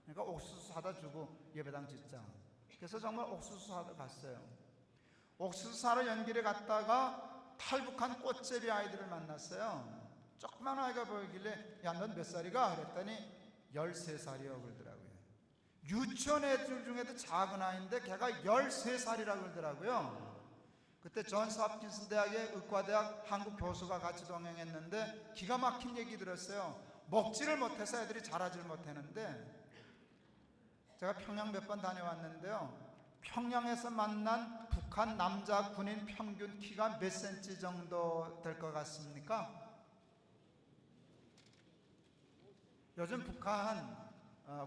그러니까 옥수수 사다 주고 예배당 짓자. 그래서 정말 옥수수 사러 갔어요. 옥수수 사러 연길에 갔다가 탈북한 꽃제비 아이들을 만났어요. 조그만 아이가 보이길래 야 넌 몇 살이가? 그랬더니 13살이요 그러더라고요. 유치원 애들 중에도 작은 아이인데 걔가 13살이라고 그러더라고요. 그때 존스 홉킨스 대학의 의과대학 한국 교수가 같이 동행했는데 기가 막힌 얘기 들었어요. 먹지를 못해서 애들이 자라질 못하는데 제가 평양 몇 번 다녀왔는데요. 평양에서 만난 북한 남자 군인 평균 키가 몇 센치 정도 될 것 같습니까? 요즘 북한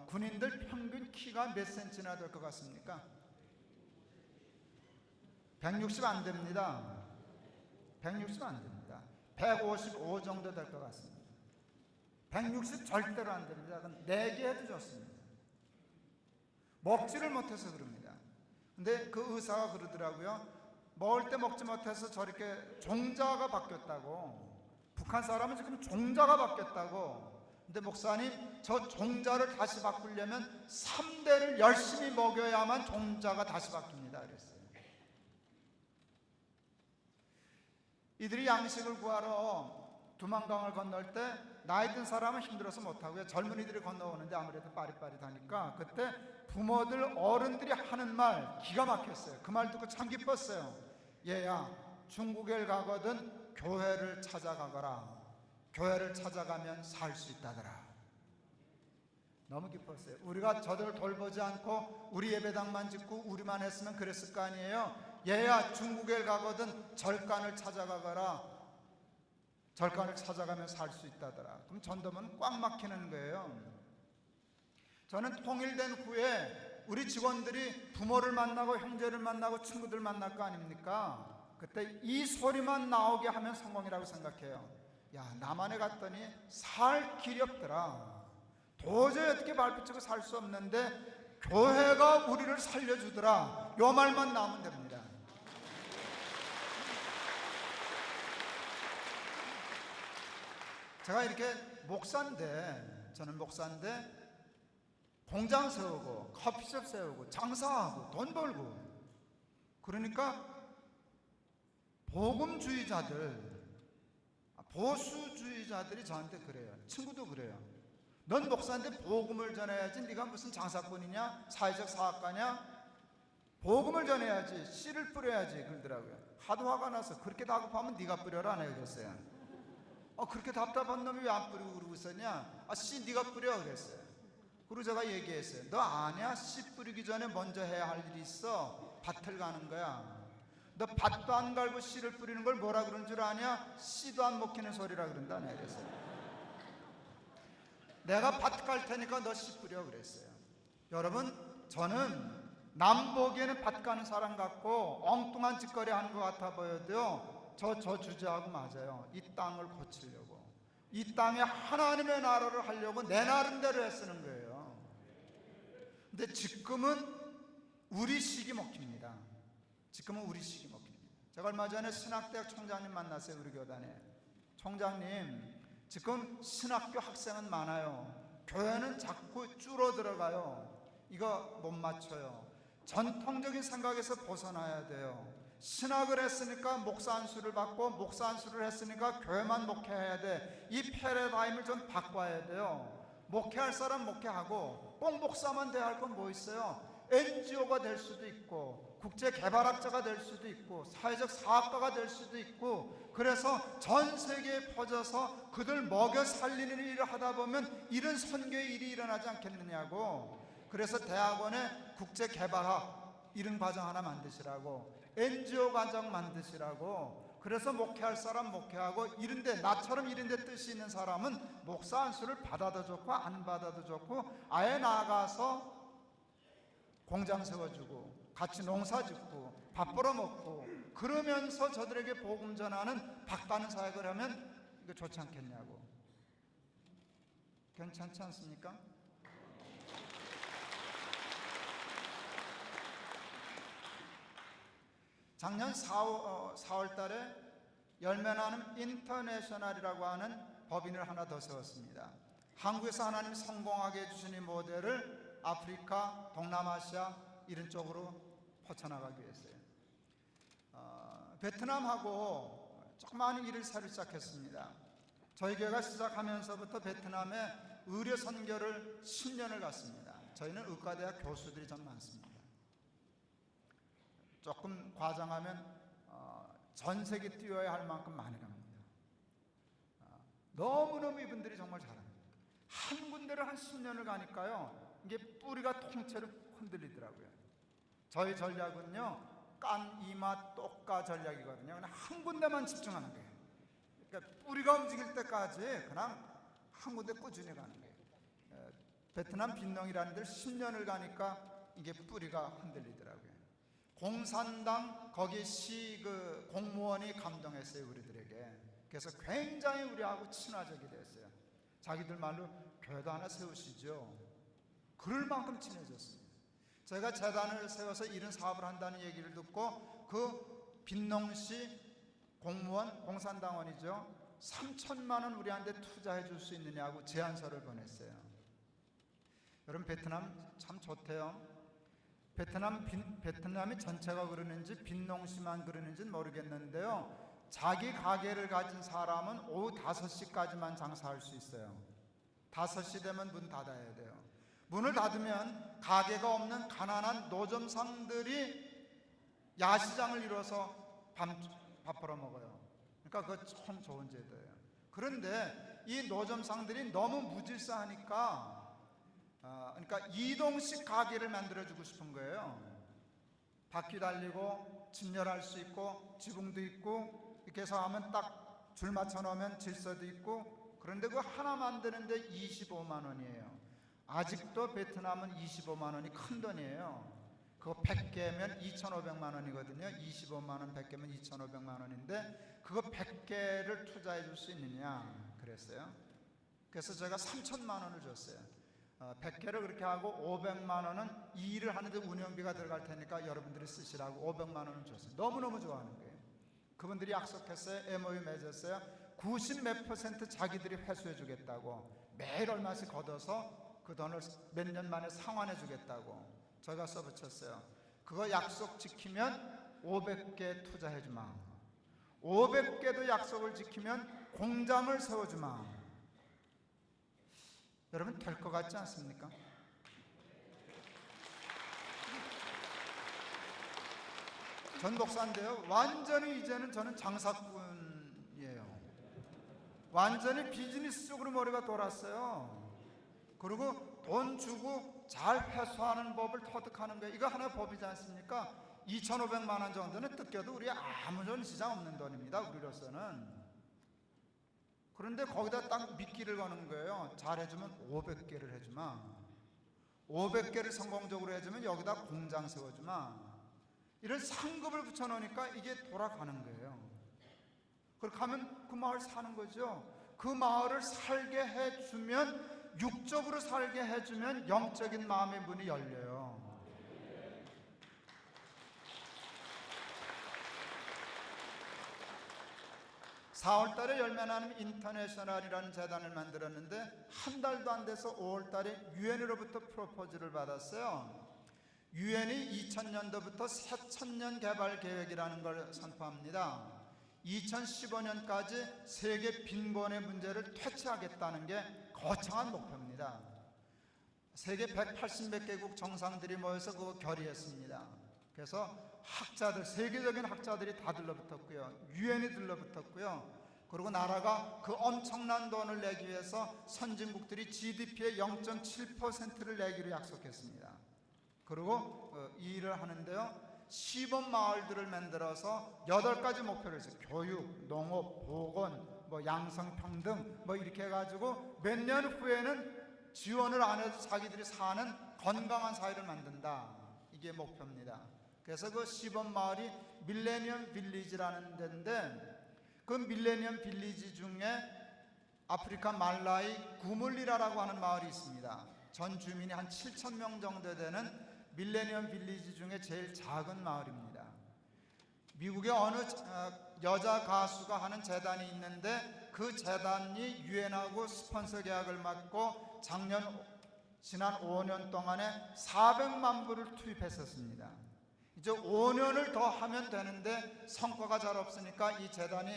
군인들 평균 키가 몇 센치나 될 것 같습니까? 160 안 됩니다. 160 안 됩니다. 155 정도 될 것 같습니다. 160 절대로 안 됩니다. 그건 4개 해도 좋습니다. 먹지를 못해서 그럽니다. 근데 그 의사가 그러더라고요. 먹을 때 먹지 못해서 저렇게 종자가 바뀌었다고. 북한 사람은 지금 종자가 바뀌었다고. 근데 목사님 저 종자를 다시 바꾸려면 3대를 열심히 먹여야만 종자가 다시 바뀝니다 그랬어요. 이들이 양식을 구하러 두만강을 건널 때 나이 든 사람은 힘들어서 못하고요. 젊은이들이 건너오는데 아무래도 빠릿빠릿하니까 그때 부모들 어른들이 하는 말 기가 막혔어요. 그 말 듣고 참 기뻤어요. 얘야 중국에 가거든 교회를 찾아가거라. 교회를 찾아가면 살 수 있다더라. 너무 기뻤어요. 우리가 저들을 돌보지 않고 우리 예배당만 짓고 우리만 했으면 그랬을 거 아니에요. 얘야 중국에 가거든 절간을 찾아가거라. 절간을 찾아가면 살 수 있다더라. 그럼 전도면 꽉 막히는 거예요. 저는 통일된 후에 우리 직원들이 부모를 만나고 형제를 만나고 친구들 만날 거 아닙니까? 그때 이 소리만 나오게 하면 성공이라고 생각해요. 야 남한에 갔더니 살 길이 없더라. 도저히 어떻게 발붙이고 살 수 없는데 교회가 우리를 살려주더라. 요 말만 나오면 됩니다. 제가 이렇게 목사인데 저는 목사인데 공장 세우고 커피숍 세우고 장사하고 돈 벌고 그러니까 복음주의자들 보수주의자들이 저한테 그래요. 친구도 그래요. 넌 목사인데 복음을 전해야지. 네가 무슨 장사꾼이냐 사회적 사학가냐. 복음을 전해야지. 씨를 뿌려야지 그러더라고요. 하도 화가 나서 그렇게 다급하면 네가 뿌려라 내가 그랬어요. 그렇게 답답한 놈이 왜 안 뿌리고 그러고 있었냐. 씨 네가 뿌려 그랬어요. 그리고 제가 얘기했어요. 너 아냐? 씨 뿌리기 전에 먼저 해야 할 일이 있어. 밭을 가는 거야. 너 밭도 안 갈고 씨를 뿌리는 걸 뭐라 그런 줄 아냐? 씨도 안 먹히는 소리라 그런다 내가 그랬어요. 내가 밭 갈 테니까 너 씨 뿌려 그랬어요. 여러분 저는 남 보기에는 밭 가는 사람 같고 엉뚱한 짓거리 하는 것 같아 보여도요 저 주제하고 맞아요. 이 땅을 고치려고 이 땅에 하나님의 나라를 하려고 내 나름대로 애쓰는 거예요. 근데 지금은 우리 식이 먹힙니다. 지금은 우리 식이 먹힙니다. 제가 얼마 전에 신학대학 총장님 만났어요. 우리 교단에. 총장님 지금 신학교 학생은 많아요. 교회는 자꾸 줄어들어가요. 이거 못 맞춰요. 전통적인 생각에서 벗어나야 돼요. 신학을 했으니까 목사 안수를 받고 목사 안수를 했으니까 교회만 목회해야 돼. 이 패러다임을 좀 바꿔야 돼요. 목회할 사람 목회하고 꼭 목사만 돼야 할 건 뭐 있어요? NGO가 될 수도 있고 국제개발학자가 될 수도 있고 사회적 사학가가 될 수도 있고 그래서 전 세계에 퍼져서 그들 먹여 살리는 일을 하다 보면 이런 선교의 일이 일어나지 않겠느냐고. 그래서 대학원에 국제개발학 이런 과정 하나 만드시라고, NGO 과정 만드시라고. 그래서 목회할 사람 목회하고, 이런데 나처럼 이런데 뜻이 있는 사람은 목사 안수를 받아도 좋고 안 받아도 좋고, 아예 나가서 공장 세워주고 같이 농사 짓고 밥 벌어먹고 그러면서 저들에게 복음 전하는 바가는 사역을 하면 이거 좋지 않겠냐고. 괜찮지 않습니까? 작년 4월 달에 열매나눔 인터내셔널이라고 하는 법인을 하나 더 세웠습니다. 한국에서 하나님이 성공하게 해주신 이 모델을 아프리카, 동남아시아 이런 쪽으로 퍼쳐나가기 위해서요. 베트남하고 조그마한 일을 새로 시작했습니다. 저희 교회가 시작하면서부터 베트남에 의료 선교를 10년을 갔습니다. 저희는 의과대학 교수들이 좀 많습니다. 조금 과장하면 전 세계 뛰어야 할 만큼 많이 갑니다. 너무너무 이분들이 정말 잘합니다. 한 군데를 한 10년을 가니까요, 이게 뿌리가 통째로 흔들리더라고요. 저희 전략은요, 깐, 이마, 똑가 전략이거든요. 그냥 한 군데만 집중하는 거예요. 그러니까 뿌리가 움직일 때까지 그냥 한 군데 꾸준히 가는 거예요. 베트남 빈농이라는 데를 10년을 가니까 이게 뿌리가 흔들리더라고요. 공산당 거기 시 공무원이 감동했어요, 우리들에게. 그래서 굉장히 우리하고 친화적이 됐어요. 자기들 말로 교회도 하나 세우시죠. 그럴 만큼 친해졌습니다. 제가 재단을 세워서 이런 사업을 한다는 얘기를 듣고 그 빈농시 공무원, 공산당원이죠, 3천만 원 우리한테 투자해 줄 수 있느냐고 제안서를 보냈어요. 여러분, 베트남 참 좋대요. 베트남이 전체가 그러는지 빈농시만 그러는지는 모르겠는데요, 자기 가게를 가진 사람은 오후 5시까지만 장사할 수 있어요. 5시 되면 문 닫아야 돼요. 문을 닫으면 가게가 없는 가난한 노점상들이 야시장을 이뤄서 밥 벌어 먹어요. 그러니까 그거 참 좋은 제도예요. 그런데 이 노점상들이 너무 무질서하니까 그러니까 이동식 가게를 만들어주고 싶은 거예요. 바퀴 달리고 진열할 수 있고 지붕도 있고 이렇게 해서 하면 딱 줄 맞춰 놓으면 질서도 있고. 그런데 그거 하나 만드는데 25만 원이에요. 아직도 베트남은 25만 원이 큰 돈이에요. 그거 100개면 2,500만 원이거든요. 25만 원 100개면 2,500만 원인데 그거 100개를 투자해 줄 수 있느냐 그랬어요. 그래서 제가 3천만 원을 줬어요. 100개를 그렇게 하고 500만 원은 이 일을 하는데 운영비가 들어갈 테니까 여러분들이 쓰시라고 500만 원을 줬어요. 너무너무 좋아하는 거예요. 그분들이 약속했어요. MOU 맺었어요. 90몇 % 자기들이 회수해 주겠다고. 매일 얼마씩 걷어서 그 돈을 몇 년 만에 상환해 주겠다고. 저희가 써붙였어요. 그거 약속 지키면 500개 투자해 주마. 500개도 약속을 지키면 공장을 세워 주마. 여러분, 될 것 같지 않습니까? 전 목사인데요, 완전히 이제는 저는 장사꾼이에요. 완전히 비즈니스 쪽으로 머리가 돌았어요. 그리고 돈 주고 잘 회수하는 법을 터득하는 거예요. 이거 하나 법이지 않습니까? 2,500만 원 정도는 뜯겨도 우리 아무런 지장 없는 돈입니다, 우리로서는. 그런데 거기다 딱 미끼를 거는 거예요. 잘해주면 500개를 해주마. 500개를 성공적으로 해주면 여기다 공장 세워주마. 이런 상급을 붙여놓으니까 이게 돌아가는 거예요. 그렇게 하면 그 마을 사는 거죠. 그 마을을 살게 해주면, 육적으로 살게 해주면 영적인 마음의 문이 열려요. (4월 달에) 열매나눔 인터내셔널이라는 재단을 만들었는데 한 달도 안 돼서 5월 달에 유엔으로부터 프로포즈를 받았어요. 유엔이 2000년도부터 새천년 개발 계획이라는 걸 선포합니다. 2015년까지 세계 빈곤의 문제를 퇴치하겠다는 게 거창한 목표입니다. 세계 180몇 개국 정상들이 모여서 그거 결의했습니다. 그래서 학자들, 세계적인 학자들이 다 들러붙었고요. 유엔이 들러붙었고요. 그리고 나라가 그 엄청난 돈을 내기 위해서 선진국들이 GDP의 0.7%를 내기로 약속했습니다. 그리고 이 일을 하는데요. 시범 마을들을 만들어서 8가지 목표를 했어요. 교육, 농업, 보건, 양성평등 이렇게 해가지고 몇 년 후에는 지원을 안 해도 자기들이 사는 건강한 사회를 만든다. 이게 목표입니다. 그래서 그 시범 마을이 밀레니엄 빌리지라는 데인데, 그 밀레니엄 빌리지 중에 아프리카 말라이 구물리라라고 하는 마을이 있습니다. 전 주민이 한 7,000명 정도 되는 밀레니엄 빌리지 중에 제일 작은 마을입니다. 미국의 어느 여자 가수가 하는 재단이 있는데, 그 재단이 유엔하고 스폰서 계약을 맺고 지난 5년 동안에 400만 불을 투입했었습니다. 이제 5년을 더 하면 되는데 성과가 잘 없으니까 이 재단이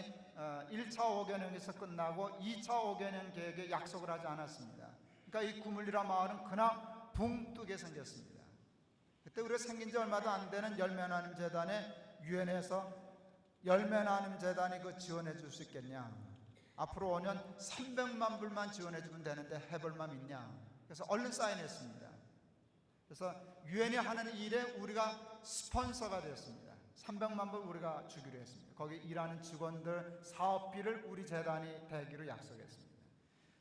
1차 5개년에서 끝나고 2차 5개년 계획에 약속을 하지 않았습니다. 그러니까 이 구물리라 마을은 그냥 붕 뜨게 생겼습니다. 그때 우리가 생긴 지 얼마도 안 되는 열매나눔 재단에 유엔에서 열매나눔 재단이 그 지원해 줄 수 있겠냐, 앞으로 5년 300만 불만 지원해 주면 되는데 해볼 맘 있냐. 그래서 얼른 사인했습니다. 그래서 유엔이 하는 일에 우리가 스폰서가 되었습니다. 300만 불 우리가 주기로 했습니다. 거기 일하는 직원들 사업비를 우리 재단이 대기로 약속했습니다.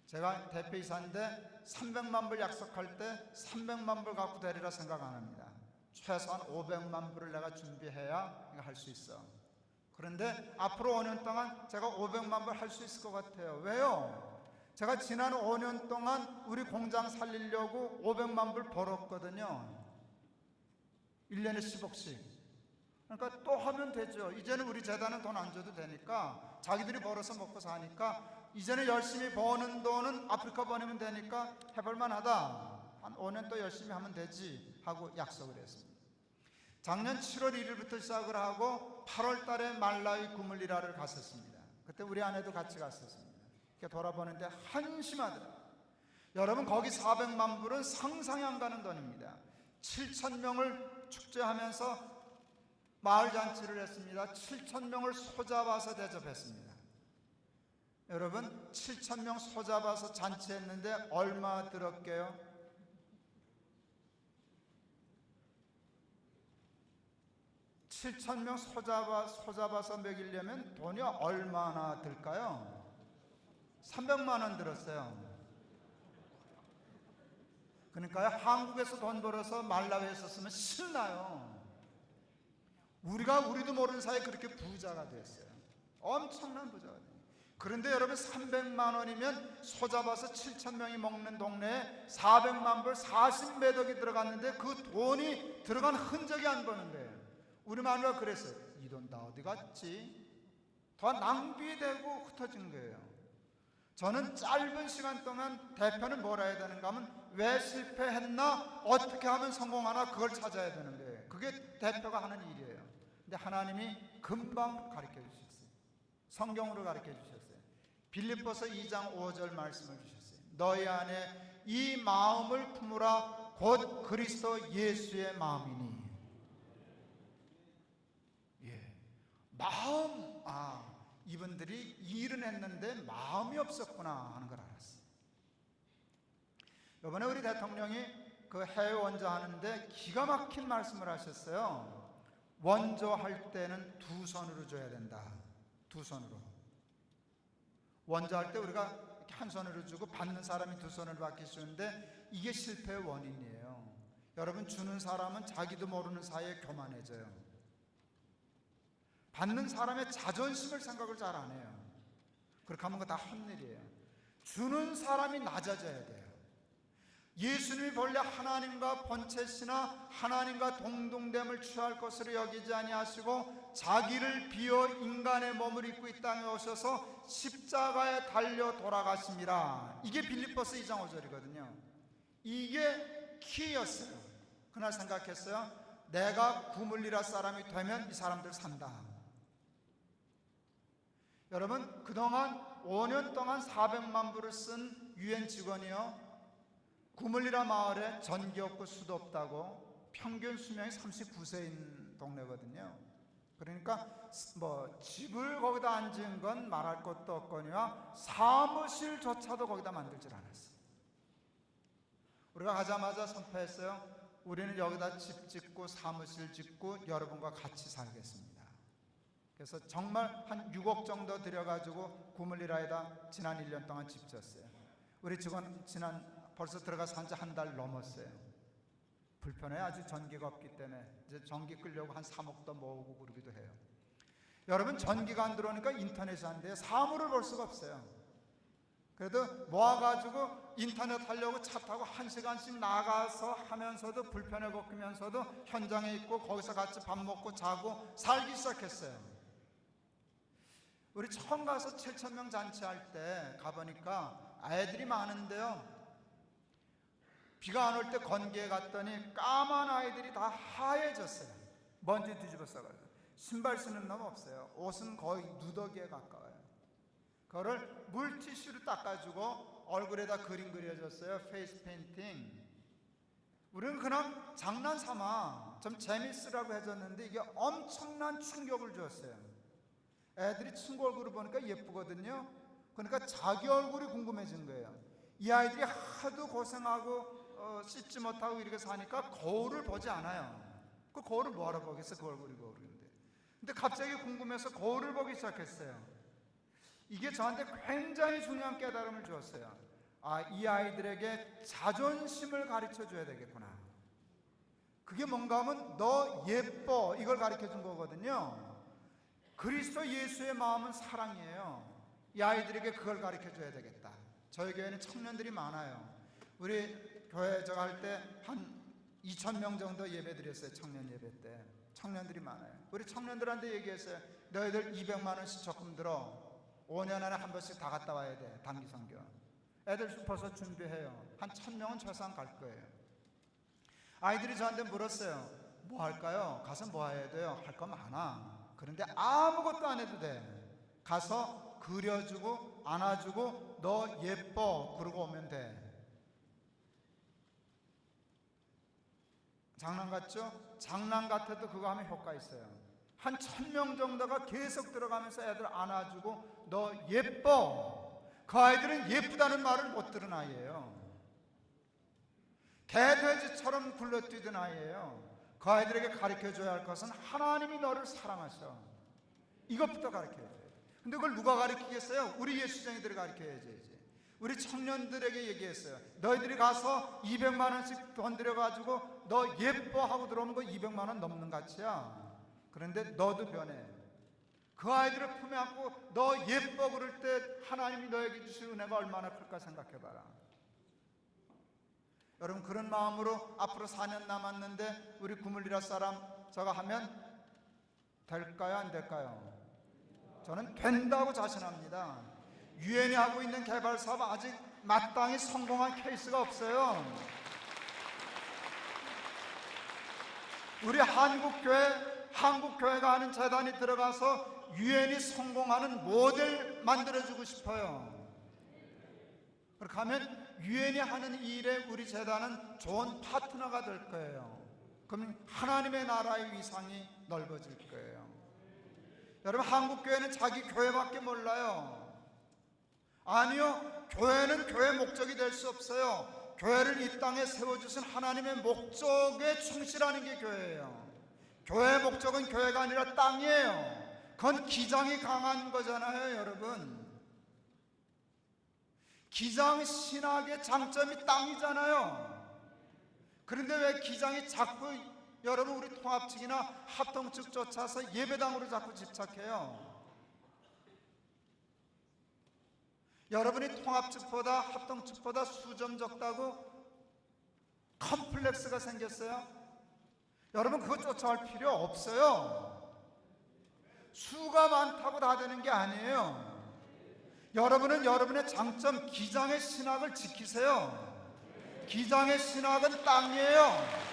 제가 대표이사인데 300만 불 약속할 때 300만 불 갖고 되리라 생각 안 합니다. 최소한 500만 불을 내가 준비해야 할 수 있어. 그런데 앞으로 5년 동안 제가 500만 불 할 수 있을 것 같아요. 왜요? 제가 지난 5년 동안 우리 공장 살리려고 500만 불 벌었거든요. 1년에 10억씩. 그러니까 또 하면 되죠. 이제는 우리 재단은 돈 안 줘도 되니까, 자기들이 벌어서 먹고 사니까 이제는 열심히 버는 돈은 아프리카 보내면 되니까 해볼만 하다. 한 5년 또 열심히 하면 되지 하고 약속을 했습니다. 작년 7월 1일부터 시작을 하고 8월 달에 말라위 구물리라를 갔었습니다. 그때 우리 아내도 같이 갔었습니다. 이렇게 돌아보는데 한심하더라고요. 여러분, 거기 400만 불은 상상이 안 가는 돈입니다. 7,000명을 축제하면서 마을 잔치를 했습니다. 7,000명을 소잡아서 대접했습니다. 여러분, 7,000명 소잡아서 잔치했는데 얼마 들었게요? 7,000명 소잡아서 먹이려면 돈이 얼마나 들까요? 300만 원 들었어요. 그러니까 한국에서 돈 벌어서 말라위에서 쓰면 신나요. 우리도 모르는 사이에 그렇게 부자가 됐어요. 엄청난 부자가 돼요. 그런데 여러분, 300만 원이면 소잡아서 7,000명이 먹는 동네에 400만 불 40매덕이 들어갔는데 그 돈이 들어간 흔적이 안 보는 거예요. 우리 마누라가 그랬어요. 이 돈 다 어디 갔지? 더 낭비되고 흩어진 거예요. 저는 짧은 시간 동안 대표는 뭘 해야 되는가 하면 왜 실패했나, 어떻게 하면 성공하나, 그걸 찾아야 되는 거예요. 그게 대표가 하는 일이에요. 근데 하나님이 금방 가르쳐 주셨어요. 성경으로 가르쳐 주셨어요. 빌립보서 2장 5절 말씀을 주셨어요. 너희 안에 이 마음을 품으라, 곧 그리스도 예수의 마음이니. 마음, 이분들이 일은 했는데 마음이 없었구나 하는 걸 알았어요. 이번에 우리 대통령이 그 해외 원조 하는데 기가 막힌 말씀을 하셨어요. 원조 할 때는 두 손으로 줘야 된다. 두 손으로. 원조 할 때 우리가 이렇게 한 손으로 주고 받는 사람이 두 손으로 받기 쉬운데 이게 실패의 원인이에요. 여러분, 주는 사람은 자기도 모르는 사이에 교만해져요. 받는 사람의 자존심을 생각을 잘 안 해요. 그렇게 하면 그거 다 헛일이에요. 주는 사람이 낮아져야 돼요. 예수님이 본래 하나님과 번체시나 하나님과 동등됨을 취할 것으로 여기지 아니하시고 자기를 비어 인간의 몸을 입고 이 땅에 오셔서 십자가에 달려 돌아가심이라. 이게 빌립보서 2장 5절이거든요. 이게 키였어요. 그날 생각했어요. 내가 구물리라 사람이 되면 이 사람들 산다. 여러분, 그동안 5년 동안 400만 불을 쓴 유엔 직원이요, 구물리라 마을에 전기 없고 수도 없다고, 평균 수명이 39세인 동네거든요. 그러니까 집을 거기다 안 지은 건 말할 것도 없거니와 사무실조차도 거기다 만들질 않았어요. 우리가 가자마자 선포했어요. 우리는 여기다 집 짓고 사무실 짓고 여러분과 같이 살겠습니다. 그래서 정말 한 6억 정도 들여가지고 구물리라에다 지난 1년 동안 집 졌어요. 우리 직원 벌써 들어가서 한 지 한 달 넘었어요. 불편해요. 아주 전기가 없기 때문에 이제 전기 끌려고 한 3억도 모으고 그러기도 해요. 여러분, 전기가 안 들어오니까 인터넷이 안 돼요. 사물을 볼 수가 없어요. 그래도 모아가지고 인터넷 하려고 차 타고 1시간씩 나가서 하면서도 불편해 겪으면서도 현장에 있고 거기서 같이 밥 먹고 자고 살기 시작했어요. 우리 처음 가서 7,000명 잔치할 때 가보니까 아이들이 많은데요, 비가 안 올 때 건기에 갔더니 까만 아이들이 다 하얘졌어요. 먼지 뒤집어 써가지고. 신발 신은 놈 없어요. 옷은 거의 누더기에 가까워요. 그거를 물티슈로 닦아주고 얼굴에다 그림 그려줬어요. 페이스 페인팅. 우리는 그냥 장난삼아 좀 재밌으라고 해줬는데 이게 엄청난 충격을 주었어요. 애들이 친구 얼굴을 보니까 예쁘거든요. 그러니까 자기 얼굴이 궁금해진 거예요. 이 아이들이 하도 고생하고 씻지 못하고 이렇게 사니까 거울을 보지 않아요. 그 거울을 뭐하러 보겠어? 그 얼굴이 거울인데. 근데 갑자기 궁금해서 거울을 보기 시작했어요. 이게 저한테 굉장히 중요한 깨달음을 주었어요. 아, 이 아이들에게 자존심을 가르쳐 줘야 되겠구나. 그게 뭔가 하면 너 예뻐, 이걸 가르쳐 준 거거든요. 그리스도 예수의 마음은 사랑이에요. 이 아이들에게 그걸 가르쳐 줘야 되겠다. 저희 교회는 청년들이 많아요. 우리 교회 제가 할 때 한 2,000명 정도 예배 드렸어요. 청년 예배 때. 청년들이 많아요. 우리 청년들한테 얘기했어요. 너희들 200만 원씩 적금 들어. 5년 안에 한 번씩 다 갔다 와야 돼. 단기 선교. 애들 벌써 준비해요. 한 1,000명은 최소한 갈 거예요. 아이들이 저한테 물었어요. 뭐 할까요? 가서 뭐 해야 돼요? 할 거 많아. 그런데 아무것도 안 해도 돼. 가서 그려주고 안아주고 너 예뻐 그러고 오면 돼. 장난 같죠? 장난 같아도 그거 하면 효과 있어요. 한 1,000명 정도가 계속 들어가면서 애들 안아주고 너 예뻐. 그 아이들은 예쁘다는 말을 못 들은 아이예요. 개돼지처럼 굴러뛰던 아이예요. 그 아이들에게 가르쳐줘야 할 것은 하나님이 너를 사랑하셔. 이것부터 가르쳐야 돼요. 근데 그걸 누가 가르치겠어요? 우리 예수쟁이들이 가르쳐야지. 우리 청년들에게 얘기했어요. 너희들이 가서 200만 원씩 돈 들여가지고 너 예뻐 하고 들어오는 거 200만 원 넘는 가치야. 그런데 너도 변해. 그 아이들을 품에 안고 너 예뻐 그럴 때 하나님이 너에게 주실 은혜가 얼마나 클까 생각해봐라. 여러분, 그런 마음으로 앞으로 4년 남았는데 우리 구물리라 사람 저가 하면 될까요? 안 될까요? 저는 된다고 자신합니다. 유엔이 하고 있는 개발 사업 아직 마땅히 성공한 케이스가 없어요. 우리 한국교회가 하는 재단이 들어가서 유엔이 성공하는 모델 만들어주고 싶어요. 그렇게 하면 유엔이 하는 이 일에 우리 재단은 좋은 파트너가 될 거예요. 그러면 하나님의 나라의 위상이 넓어질 거예요. 여러분, 한국교회는 자기 교회밖에 몰라요. 아니요, 교회는 교회 목적이 될 수 없어요. 교회를 이 땅에 세워주신 하나님의 목적에 충실하는 게 교회예요. 교회의 목적은 교회가 아니라 땅이에요. 그건 기장이 강한 거잖아요, 여러분. 기장 신학의 장점이 땅이잖아요. 그런데 왜 기장이 자꾸 여러분 우리 통합 측이나 합동 측 쫓아서 예배당으로 자꾸 집착해요? 여러분이 통합 측보다 합동 측보다 수점 적다고 컴플렉스가 생겼어요? 여러분, 그거 쫓아갈 필요 없어요. 수가 많다고 다 되는 게 아니에요. 여러분은 여러분의 장점 기장의 신학을 지키세요. 기장의 신학은 땅이에요.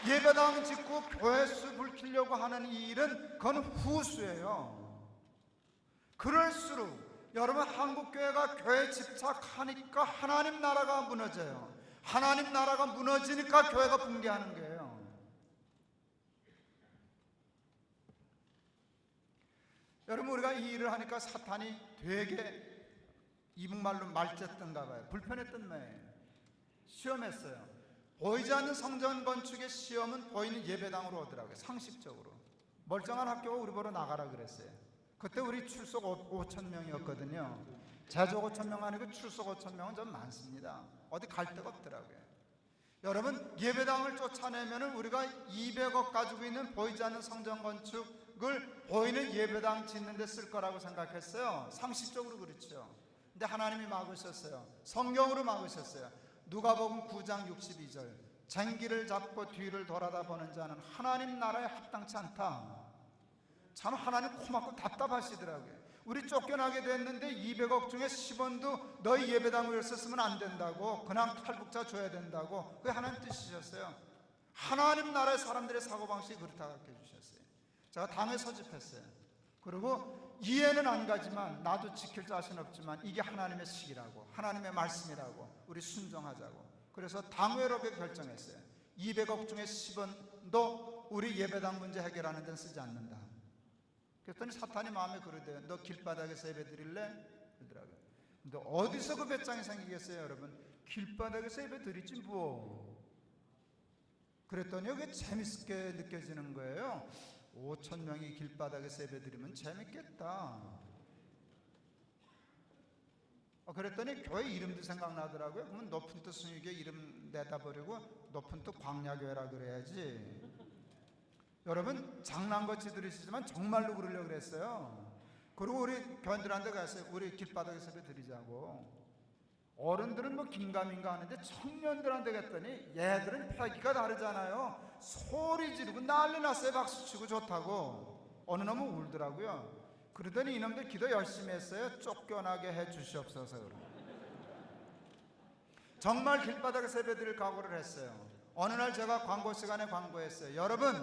예배당 짓고 교회 수 불키려고 하는 이 일은 그건 후수예요. 그럴수록 여러분, 한국교회가 교회에 집착하니까 하나님 나라가 무너져요. 하나님 나라가 무너지니까 교회가 붕괴하는 거예요. 여러분, 우리가 이 일을 하니까 사탄이 되게 이북말로 말쨌던가 봐요. 불편했던 거예요. 시험했어요. 보이지 않는 성전 건축의 시험은 보이는 예배당으로 오더라고요. 상식적으로. 멀쩡한 학교가 우리 보러 나가라 그랬어요. 그때 우리 출석 5천 명이었거든요. 제적 5천 명 아니고 출석 5천 명은 좀 많습니다. 어디 갈 데가 없더라고요. 여러분, 예배당을 쫓아내면 우리가 200억 가지고 있는 보이지 않는 성전 건축을 보이는 예배당 짓는 데 쓸 거라고 생각했어요. 상식적으로 그렇죠. 근데 하나님이 막으셨어요. 성경으로 막으셨어요. 누가복음 9장 62절, 쟁기를 잡고 뒤를 돌아다 보는 자는 하나님 나라에 합당치 않다. 참 하나님 고맙고 답답하시더라고요. 우리 쫓겨나게 됐는데 200억 중에 10원도 너희 예배당 위에 썼으면 안 된다고, 그냥 탈북자 줘야 된다고. 그게 하나님 뜻이셨어요. 하나님 나라의 사람들의 사고방식이 그렇다고 가르쳐 주셨어요. 제가 당에 소집했어요. 그리고 이해는 안 가지만, 나도 지킬 자신 없지만 이게 하나님의 식이라고, 하나님의 말씀이라고 우리 순종하자고. 그래서 당회로 결정했어요. 200억 중에 10원도 우리 예배당 문제 해결하는 데는 쓰지 않는다. 그랬더니 사탄이 마음에 그러대요. 너 길바닥에서 예배 드릴래? 그러더라고요. 근데 어디서 그 배짱이 생기겠어요, 여러분? 길바닥에서 예배 드리지 뭐. 그랬더니 그게 재밌게 느껴지는 거예요. 5천 명이 길바닥에서 예배 드리면 재밌겠다. 그랬더니 교회 이름도 생각나더라고요. 그러면 높은 뜻 순위교회 이름 내다 버리고 높은 뜻 광야교회라 그래야지. 여러분, 장난같이 들으시지만 정말로 그러려고 그랬어요. 그리고 우리 교인들한테 가서 우리 길바닥에서 예배 드리자고. 어른들은 뭐 긴가민가 하는데 청년들한테 갔더니 얘들은 패기가 다르잖아요. 소리 지르고 난리 났어요. 박수치고 좋다고. 어느 놈은 울더라고요. 그러더니 이놈들 기도 열심히 했어요. 쫓겨나게 해 주시옵소서. 정말 길바닥에서 예배 드릴 각오를 했어요. 어느 날 제가 광고 시간에 광고했어요. 여러분,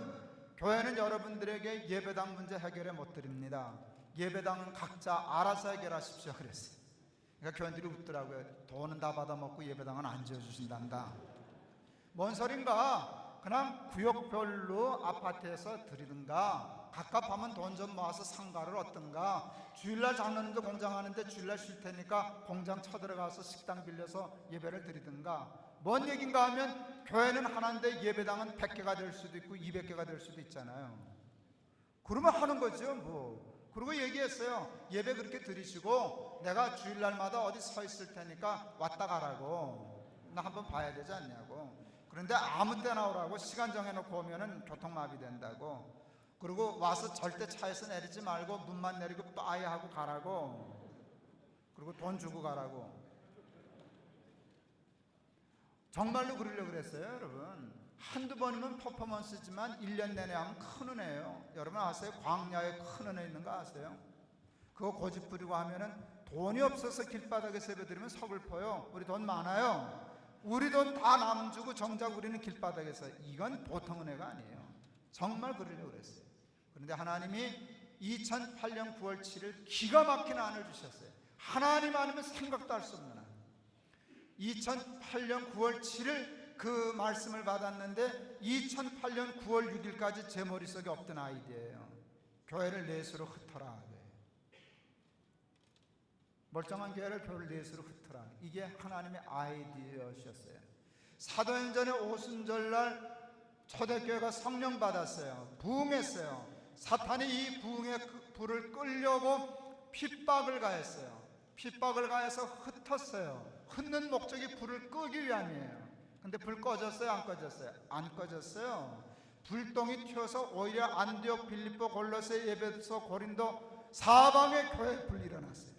교회는 여러분들에게 예배당 문제 해결해 못 드립니다. 예배당은 각자 알아서 해결하십시오 그랬어요. 그러니까 교인들이 웃더라고요. 돈은 다 받아먹고 예배당은 안 지어주신단다. 뭔 소린가? 그냥 구역별로 아파트에서 드리든가, 갑갑하면 돈 좀 모아서 상가를 얻든가, 주일날 장로님도 공장하는데 주일날 쉴 테니까 공장 쳐들어가서 식당 빌려서 예배를 드리든가. 뭔 얘긴가 하면 교회는 하나인데 예배당은 100개가 될 수도 있고 200개가 될 수도 있잖아요. 그러면 하는 거죠 뭐. 그리고 얘기했어요. 예배 그렇게 드리시고 내가 주일날마다 어디 서 있을 테니까 왔다 가라고. 나 한번 봐야 되지 않냐고. 그런데 아무 때나 오라고. 시간 정해놓고 오면은 교통마비 된다고. 그리고 와서 절대 차에서 내리지 말고 문만 내리고 빠이 하고 가라고. 그리고 돈 주고 가라고. 정말로 그러려고 그랬어요, 여러분. 한두 번이면 퍼포먼스지만 1년 내내 하면 큰 은혜예요. 여러분 아세요? 광야에 큰 은혜 있는 거 아세요? 그거 고집 부리고 하면은 돈이 없어서 길바닥에서 예배 드리면 서글퍼요. 우리 돈 많아요. 우리 돈 다 남 주고 정작 우리는 길바닥에서. 이건 보통 은혜가 아니에요. 정말 그러려고 그랬어요. 그런데 하나님이 2008년 9월 7일 기가 막힌 안을 주셨어요. 하나님 아니면 생각도 할 수 없는 안. 2008년 9월 7일 그 말씀을 받았는데 2008년 9월 6일까지 제 머릿속에 없던 아이디어예요. 교회를 넷으로 흩어라. 멀쩡한 교회를 교회를 넷으로 흩어라. 이게 하나님의 아이디어셨어요. 사도행전의 오순절날 초대교회가 성령 받았어요. 부흥했어요. 사탄이 이 부흥의 불을 끌려고 핍박을 가했어요. 핍박을 가해서 흩었어요. 흩는 목적이 불을 끄기 위함이에요. 근데 불 꺼졌어요? 안 꺼졌어요? 안 꺼졌어요. 불똥이 튀어서 오히려 안디옥, 빌립보, 골로새, 에베소, 고린도 사방에 교회에 불이 일어났어요.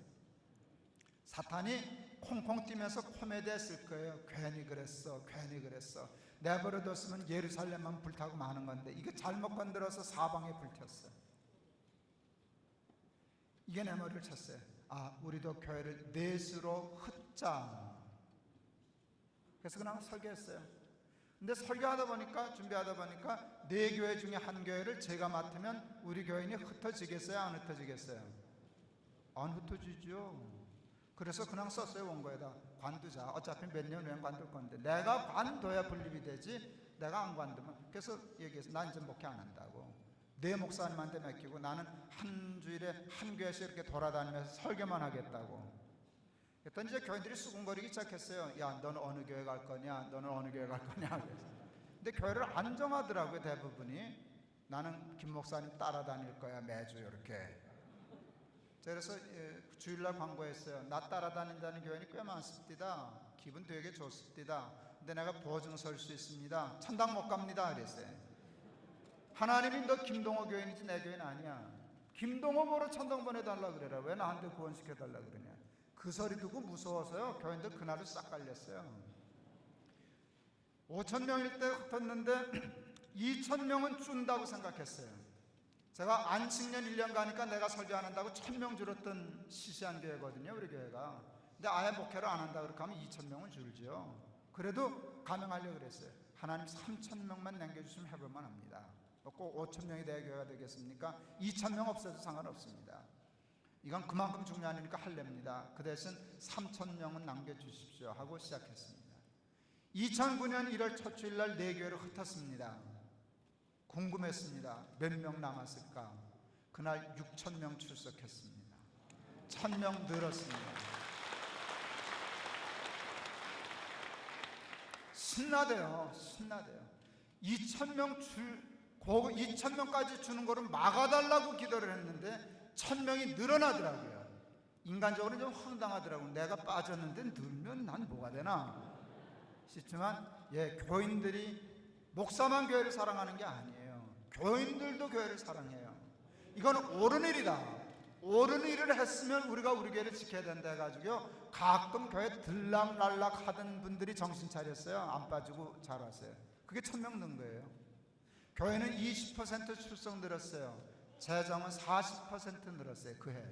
사탄이 콩콩 뛰면서 코미디했을 거예요. 괜히 그랬어, 괜히 그랬어. 내버려뒀으면 예루살렘만 불타고 마는 건데 이게 잘못 건드려서 사방에 불켰어. 이게 내 머리를 쳤어요. 아, 우리도 교회를 넷으로 흩자. 그래서 그냥 설교했어요. 근데 설교하다 보니까, 준비하다 보니까 네 교회 중에 한 교회를 제가 맡으면 우리 교인이 흩어지겠어요? 안 흩어지겠어요? 안 흩어지죠. 그래서 그냥 썼어요. 원고에다 관두자. 어차피 몇 년 후엔 관둘 건데 내가 관둬야 분립이 되지 내가 안 관두면. 그래서 얘기해서 난 이제 목회 안 한다고. 내 목사님한테 맡기고 나는 한 주일에 한 교회씩 이렇게 돌아다니면서 설교만 하겠다고. 그랬더니 이제 교인들이 수군거리기 시작했어요. 야, 너는 어느 교회 갈 거냐? 너는 어느 교회 갈 거냐? 그래서. 근데 교회를 안 정하더라고요, 대부분이. 나는 김 목사님 따라다닐 거야, 매주 이렇게. 그래서 주일날 광고했어요. 나 따라다닌다는 교회는 꽤 많습니다. 기분 되게 좋습니다. 근데 내가 보증 설 수 있습니다. 천당 못 갑니다. 그랬어요. 하나님이 너 김동호 교인이지 내 교인 아니야. 김동호 보러 천당 보내달라 그래라. 왜 나한테 구원시켜달라 그러냐. 그 소리 듣고 무서워서요. 교인들 그날을 싹 갈렸어요. 5,000명일 때 흩었는데 2,000명은 준다고 생각했어요. 제가 안식년 1년 가니까 내가 설교 안 한다고 1,000명 줄었던 시시한 교회거든요, 우리 교회가. 근데 아예 목회를 안 한다 그렇게 하면 2,000명은 줄지요. 그래도 감행하려고 그랬어요. 하나님 3,000명만 남겨주시면 해볼만 합니다. 꼭 5,000명이 내 교회가 되겠습니까? 2,000명 없어도 상관없습니다. 이건 그만큼 중요하니까 할랍니다. 그 대신 3,000명은 남겨주십시오 하고 시작했습니다. 2009년 1월 첫 주일날 네 교회를 흩었습니다. 궁금했습니다. 몇 명 남았을까? 그날 6,000명 출석했습니다. 1,000명 늘었습니다. 신나대요. 2,000명까지 주는 거를 막아달라고 기도를 했는데 1,000명이 늘어나더라고요. 인간적으로 좀 황당하더라고요. 내가 빠졌는데 늘면 난 뭐가 되나 싶지만, 교인들이 목사만 교회를 사랑하는 게 아니에요. 교인들도 교회를 사랑해요. 이건 옳은 일이다. 옳은 일을 했으면 우리가 우리 교회를 지켜야 된다 해가지고요. 가끔 교회 들락날락 하던 분들이 정신 차렸어요. 안 빠지고 잘 왔어요. 그게 1,000명 는 거예요. 교회는 20% 출석 늘었어요. 재정은 40% 늘었어요. 그 해.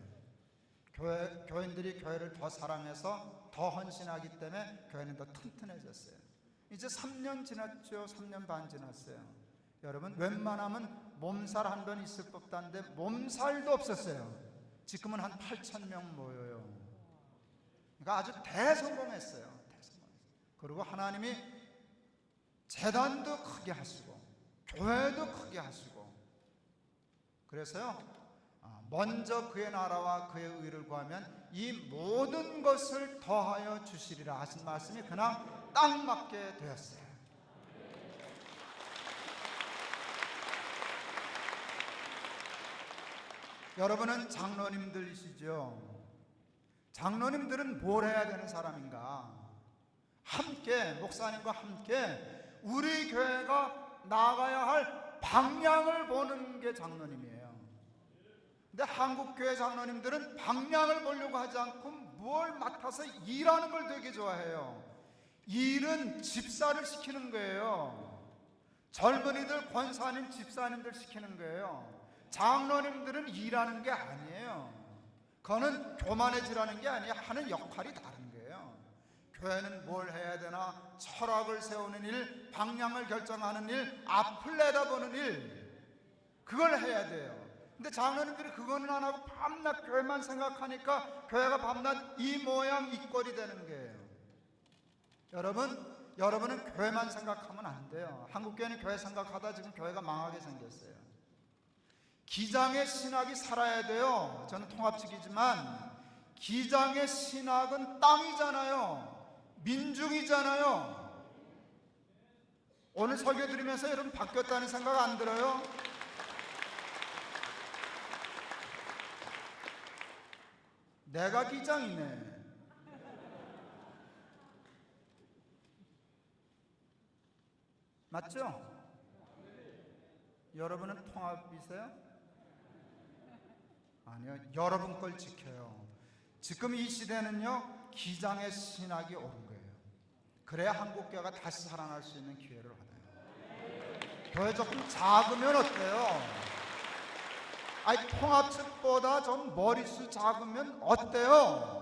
교인들이 교회를 더 사랑해서 더 헌신하기 때문에 교회는 더 튼튼해졌어요. 이제 3년 지났죠. 3년 반 지났어요. 여러분, 웬만하면 몸살 한 번 있을 법도 한데 몸살도 없었어요. 지금은 한 8,000명 모여요. 그러니까 아주 대성공했어요. 그리고 하나님이 재단도 크게 하시고 교회도 크게 하시고, 그래서요, 먼저 그의 나라와 그의 의를 구하면 이 모든 것을 더하여 주시리라 하신 말씀이 그냥 딱 맞게 되었어요. 여러분은 장로님들이시죠? 장로님들은 뭘 해야 되는 사람인가? 함께, 목사님과 함께 우리 교회가 나가야 할 방향을 보는 게 장로님이에요. 근데 한국교회 장로님들은 방향을 보려고 하지 않고 뭘 맡아서 일하는 걸 되게 좋아해요. 일은 집사를 시키는 거예요. 젊은이들, 권사님, 집사님들 시키는 거예요. 장로님들은 일하는 게 아니에요. 그거는 교만해지라는 게 아니에요. 하는 역할이 다른 거예요. 교회는 뭘 해야 되나? 철학을 세우는 일, 방향을 결정하는 일, 앞을 내다보는 일, 그걸 해야 돼요. 근데 장로님들이 그거는 안 하고 밤낮 교회만 생각하니까 교회가 밤낮 이 모양 이 꼴이 되는 거예요. 여러분은 교회만 생각하면 안 돼요. 한국교회는 교회 생각하다 지금 교회가 망하게 생겼어요. 기장의 신학이 살아야 돼요. 저는 통합측이지만 기장의 신학은 땅이잖아요. 민중이잖아요. 오늘 설교 들으면서 여러분 바뀌었다는 생각 안 들어요? 내가 기장이네. 맞죠? 여러분은 통합이세요? 아니요, 여러분 걸 지켜요. 지금 이 시대는요, 기장의 신학이 옳은 거예요. 그래야 한국교회가 다시 살아날 수 있는 기회를 얻어요. 교회 조금 작으면 어때요? 아니, 통합측보다 좀 머리수 작으면 어때요?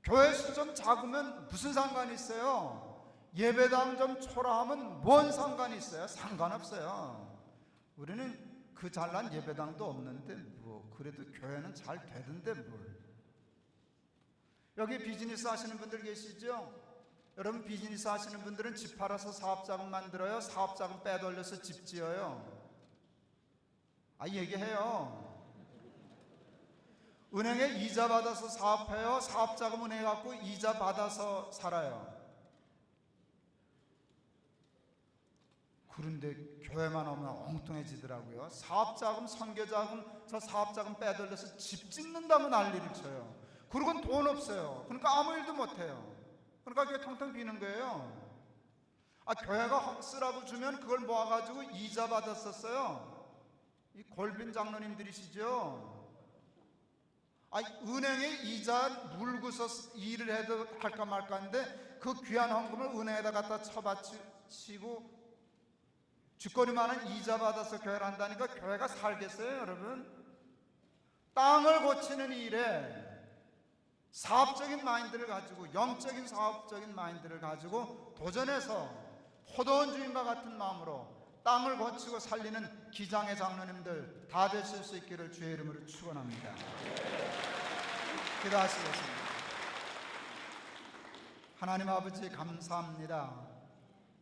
교회 수 좀 작으면 무슨 상관이 있어요? 예배당 좀 초라하면 뭔 상관이 있어요? 상관없어요. 우리는 그 잘난 예배당도 없는데 뭐 그래도 교회는 잘 되던데 뭘. 여기 비즈니스 하시는 분들 계시죠? 여러분, 비즈니스 하시는 분들은 집 팔아서 사업자금 만들어요? 사업자금 빼돌려서 집 지어요? 얘기해요. 은행에 이자 받아서 사업해요. 사업자금 은행에 갖고 이자 받아서 살아요. 그런데 교회만 오면 엉뚱해지더라고요. 사업자금, 선교자금, 저 사업자금 빼돌려서 집 짓는다면 난리를 쳐요. 그리고는 돈 없어요. 그러니까 아무 일도 못해요. 그러니까 교회 텅텅 비는 거예요. 교회가 쓰라고 주면 그걸 모아가지고 이자 받았었어요. 이 골빈 장로님들이시죠. 은행에 이자 물고서 일을 해도 할까 말까 하는데 그 귀한 헌금을 은행에다 갖다 쳐바치고 주거리 많은 이자 받아서 교회를 한다니까 교회가 살겠어요, 여러분? 땅을 고치는 일에 사업적인 마인드를 가지고, 영적인 사업적인 마인드를 가지고 도전해서 포도원 주인과 같은 마음으로 땅을 고치고 살리는 기장의 장로님들 다 되실 수 있기를 주의 이름으로 축원합니다. 기도하시겠습니다. 하나님 아버지 감사합니다.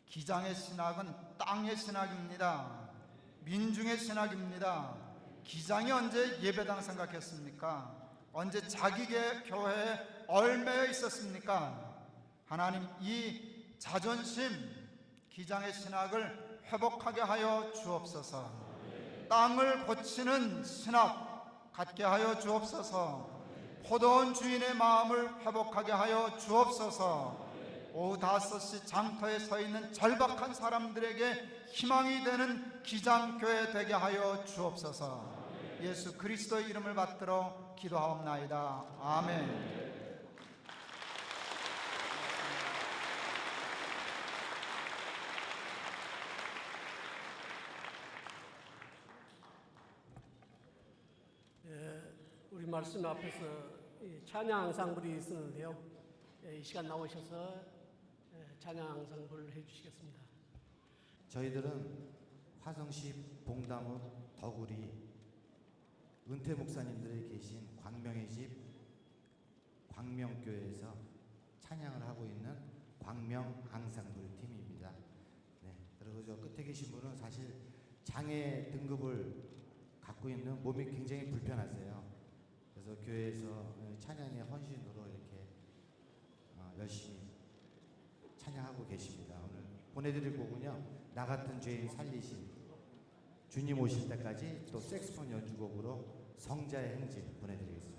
기장의 신학은 땅의 신학입니다. 민중의 신학입니다. 기장이 언제 예배당 생각했습니까? 언제 자기 교회에 얼매여 있었습니까? 하나님, 이 자존심, 기장의 신학을 회복하게 하여 주옵소서. 땅을 고치는 신학 갖게 하여 주옵소서. 포도원 주인의 마음을 회복하게 하여 주옵소서. 오후 5시 장터에 서 있는 절박한 사람들에게 희망이 되는 기장교회 되게 하여 주옵소서. 예수 그리스도의 이름을 받들어 기도하옵나이다. 아멘. 우리 말씀 앞에서 찬양 앙상블이 있었는데요. 이 시간 나오셔서 찬양 앙상블을 해주시겠습니다. 저희들은 화성시 봉담읍 덕우리 은퇴 목사님들이 계신 광명의 집 광명교회에서 찬양을 하고 있는 광명 앙상블 팀입니다. 네, 그리고 저 끝에 계신 분은 사실 장애 등급을 갖고 있는 몸이 굉장히 불편하세요. 그래서 교회에서 찬양의 헌신으로 이렇게 열심히 찬양하고 계십니다. 오늘 보내드릴 곡은요, 나 같은 죄인 살리신 주님 오실 때까지, 또 색스폰 연주곡으로 성자의 행진 보내드리겠습니다.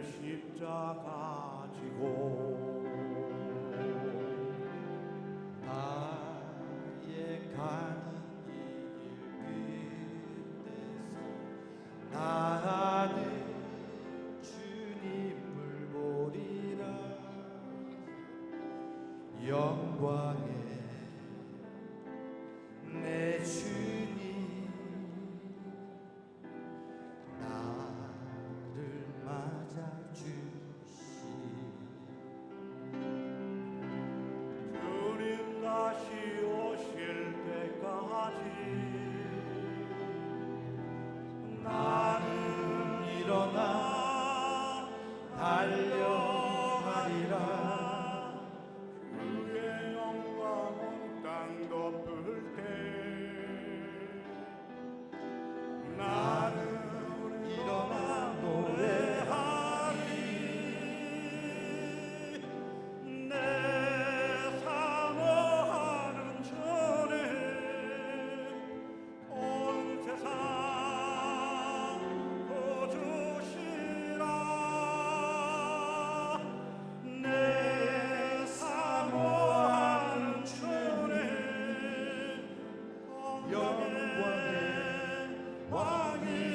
십자가 지고 나의 가는 이길 끝에서 나는 주님을 보리라. 영광에 내 주님 나를 맞아주시리. 주님 다시 오실 때까지 나는 일어나 달려가리라. 주의 영광은 땅 덮을 때 나는 일어나 노래하리. 내 사모하는 전에 온 세상 도주시라. 내 사모하는 전에 영광의 왕이시라.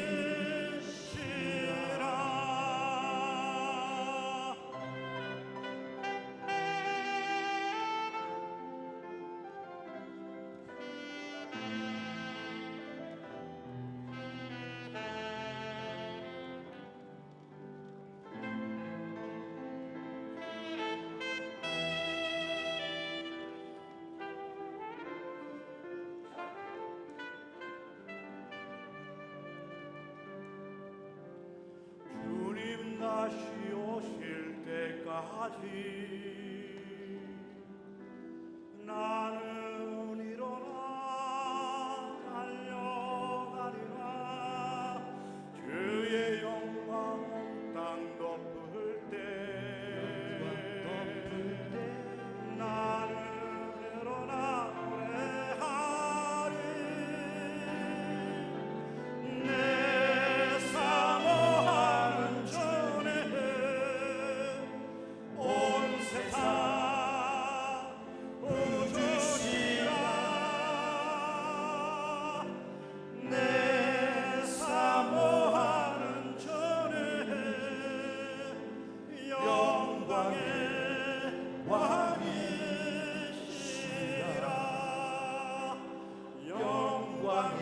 주님 다시 오실 때까지 나는 일어나 달려가리라. 주의 영광은 땅 덮을 때 나는 일어나 노래하리. 내 사모하는 전에 온 세상 우주시라. 내 사모하는 전에 영광의 왕이시라. 영광의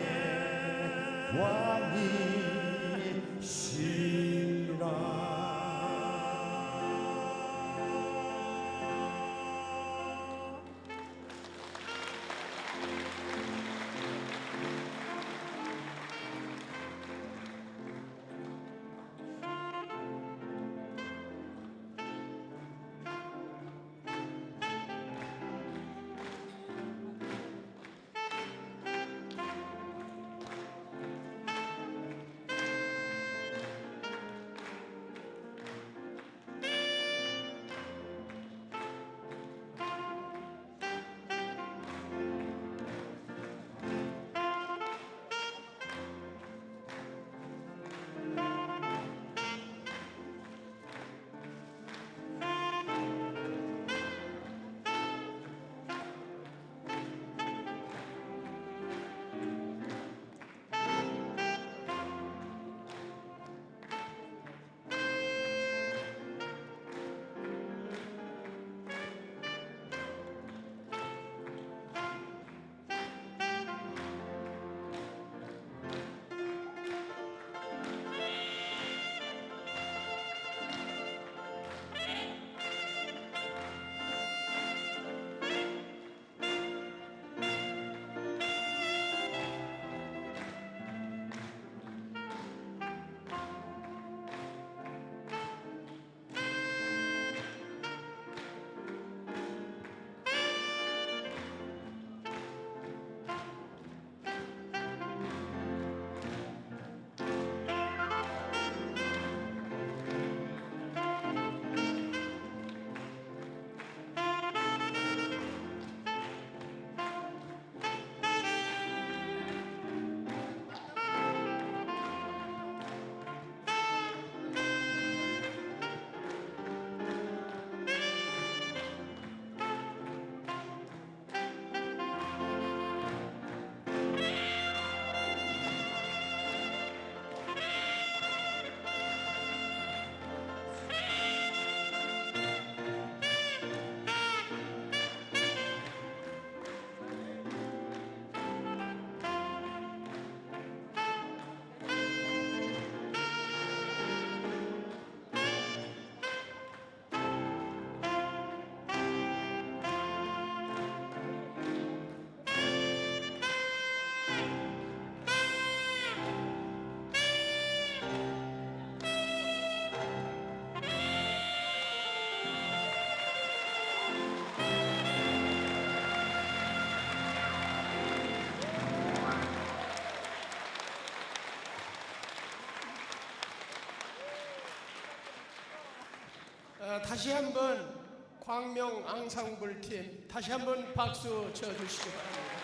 다시 한번 광명 앙상블 팀 다시 한번 박수 쳐주시기 바랍니다.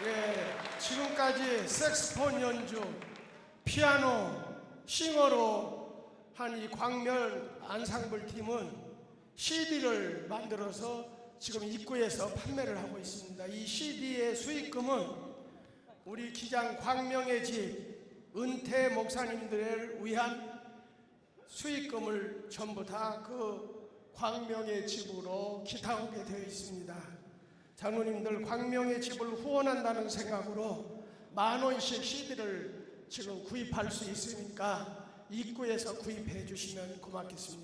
예, 지금까지 색스폰 연주, 피아노, 싱어로 한 이 광명 앙상블 팀은 CD를 만들어서 지금 입구에서 판매를 하고 있습니다. 이 CD의 수익금은 우리 기장 광명의 집 은퇴 목사님들을 위한 수익금을 전부 다 그 광명의 집으로 기탁하게 되어 있습니다. 장로님들 광명의 집을 후원한다는 생각으로 10,000원씩 CD를 지금 구입할 수 있으니까 입구에서 구입해 주시면 고맙겠습니다.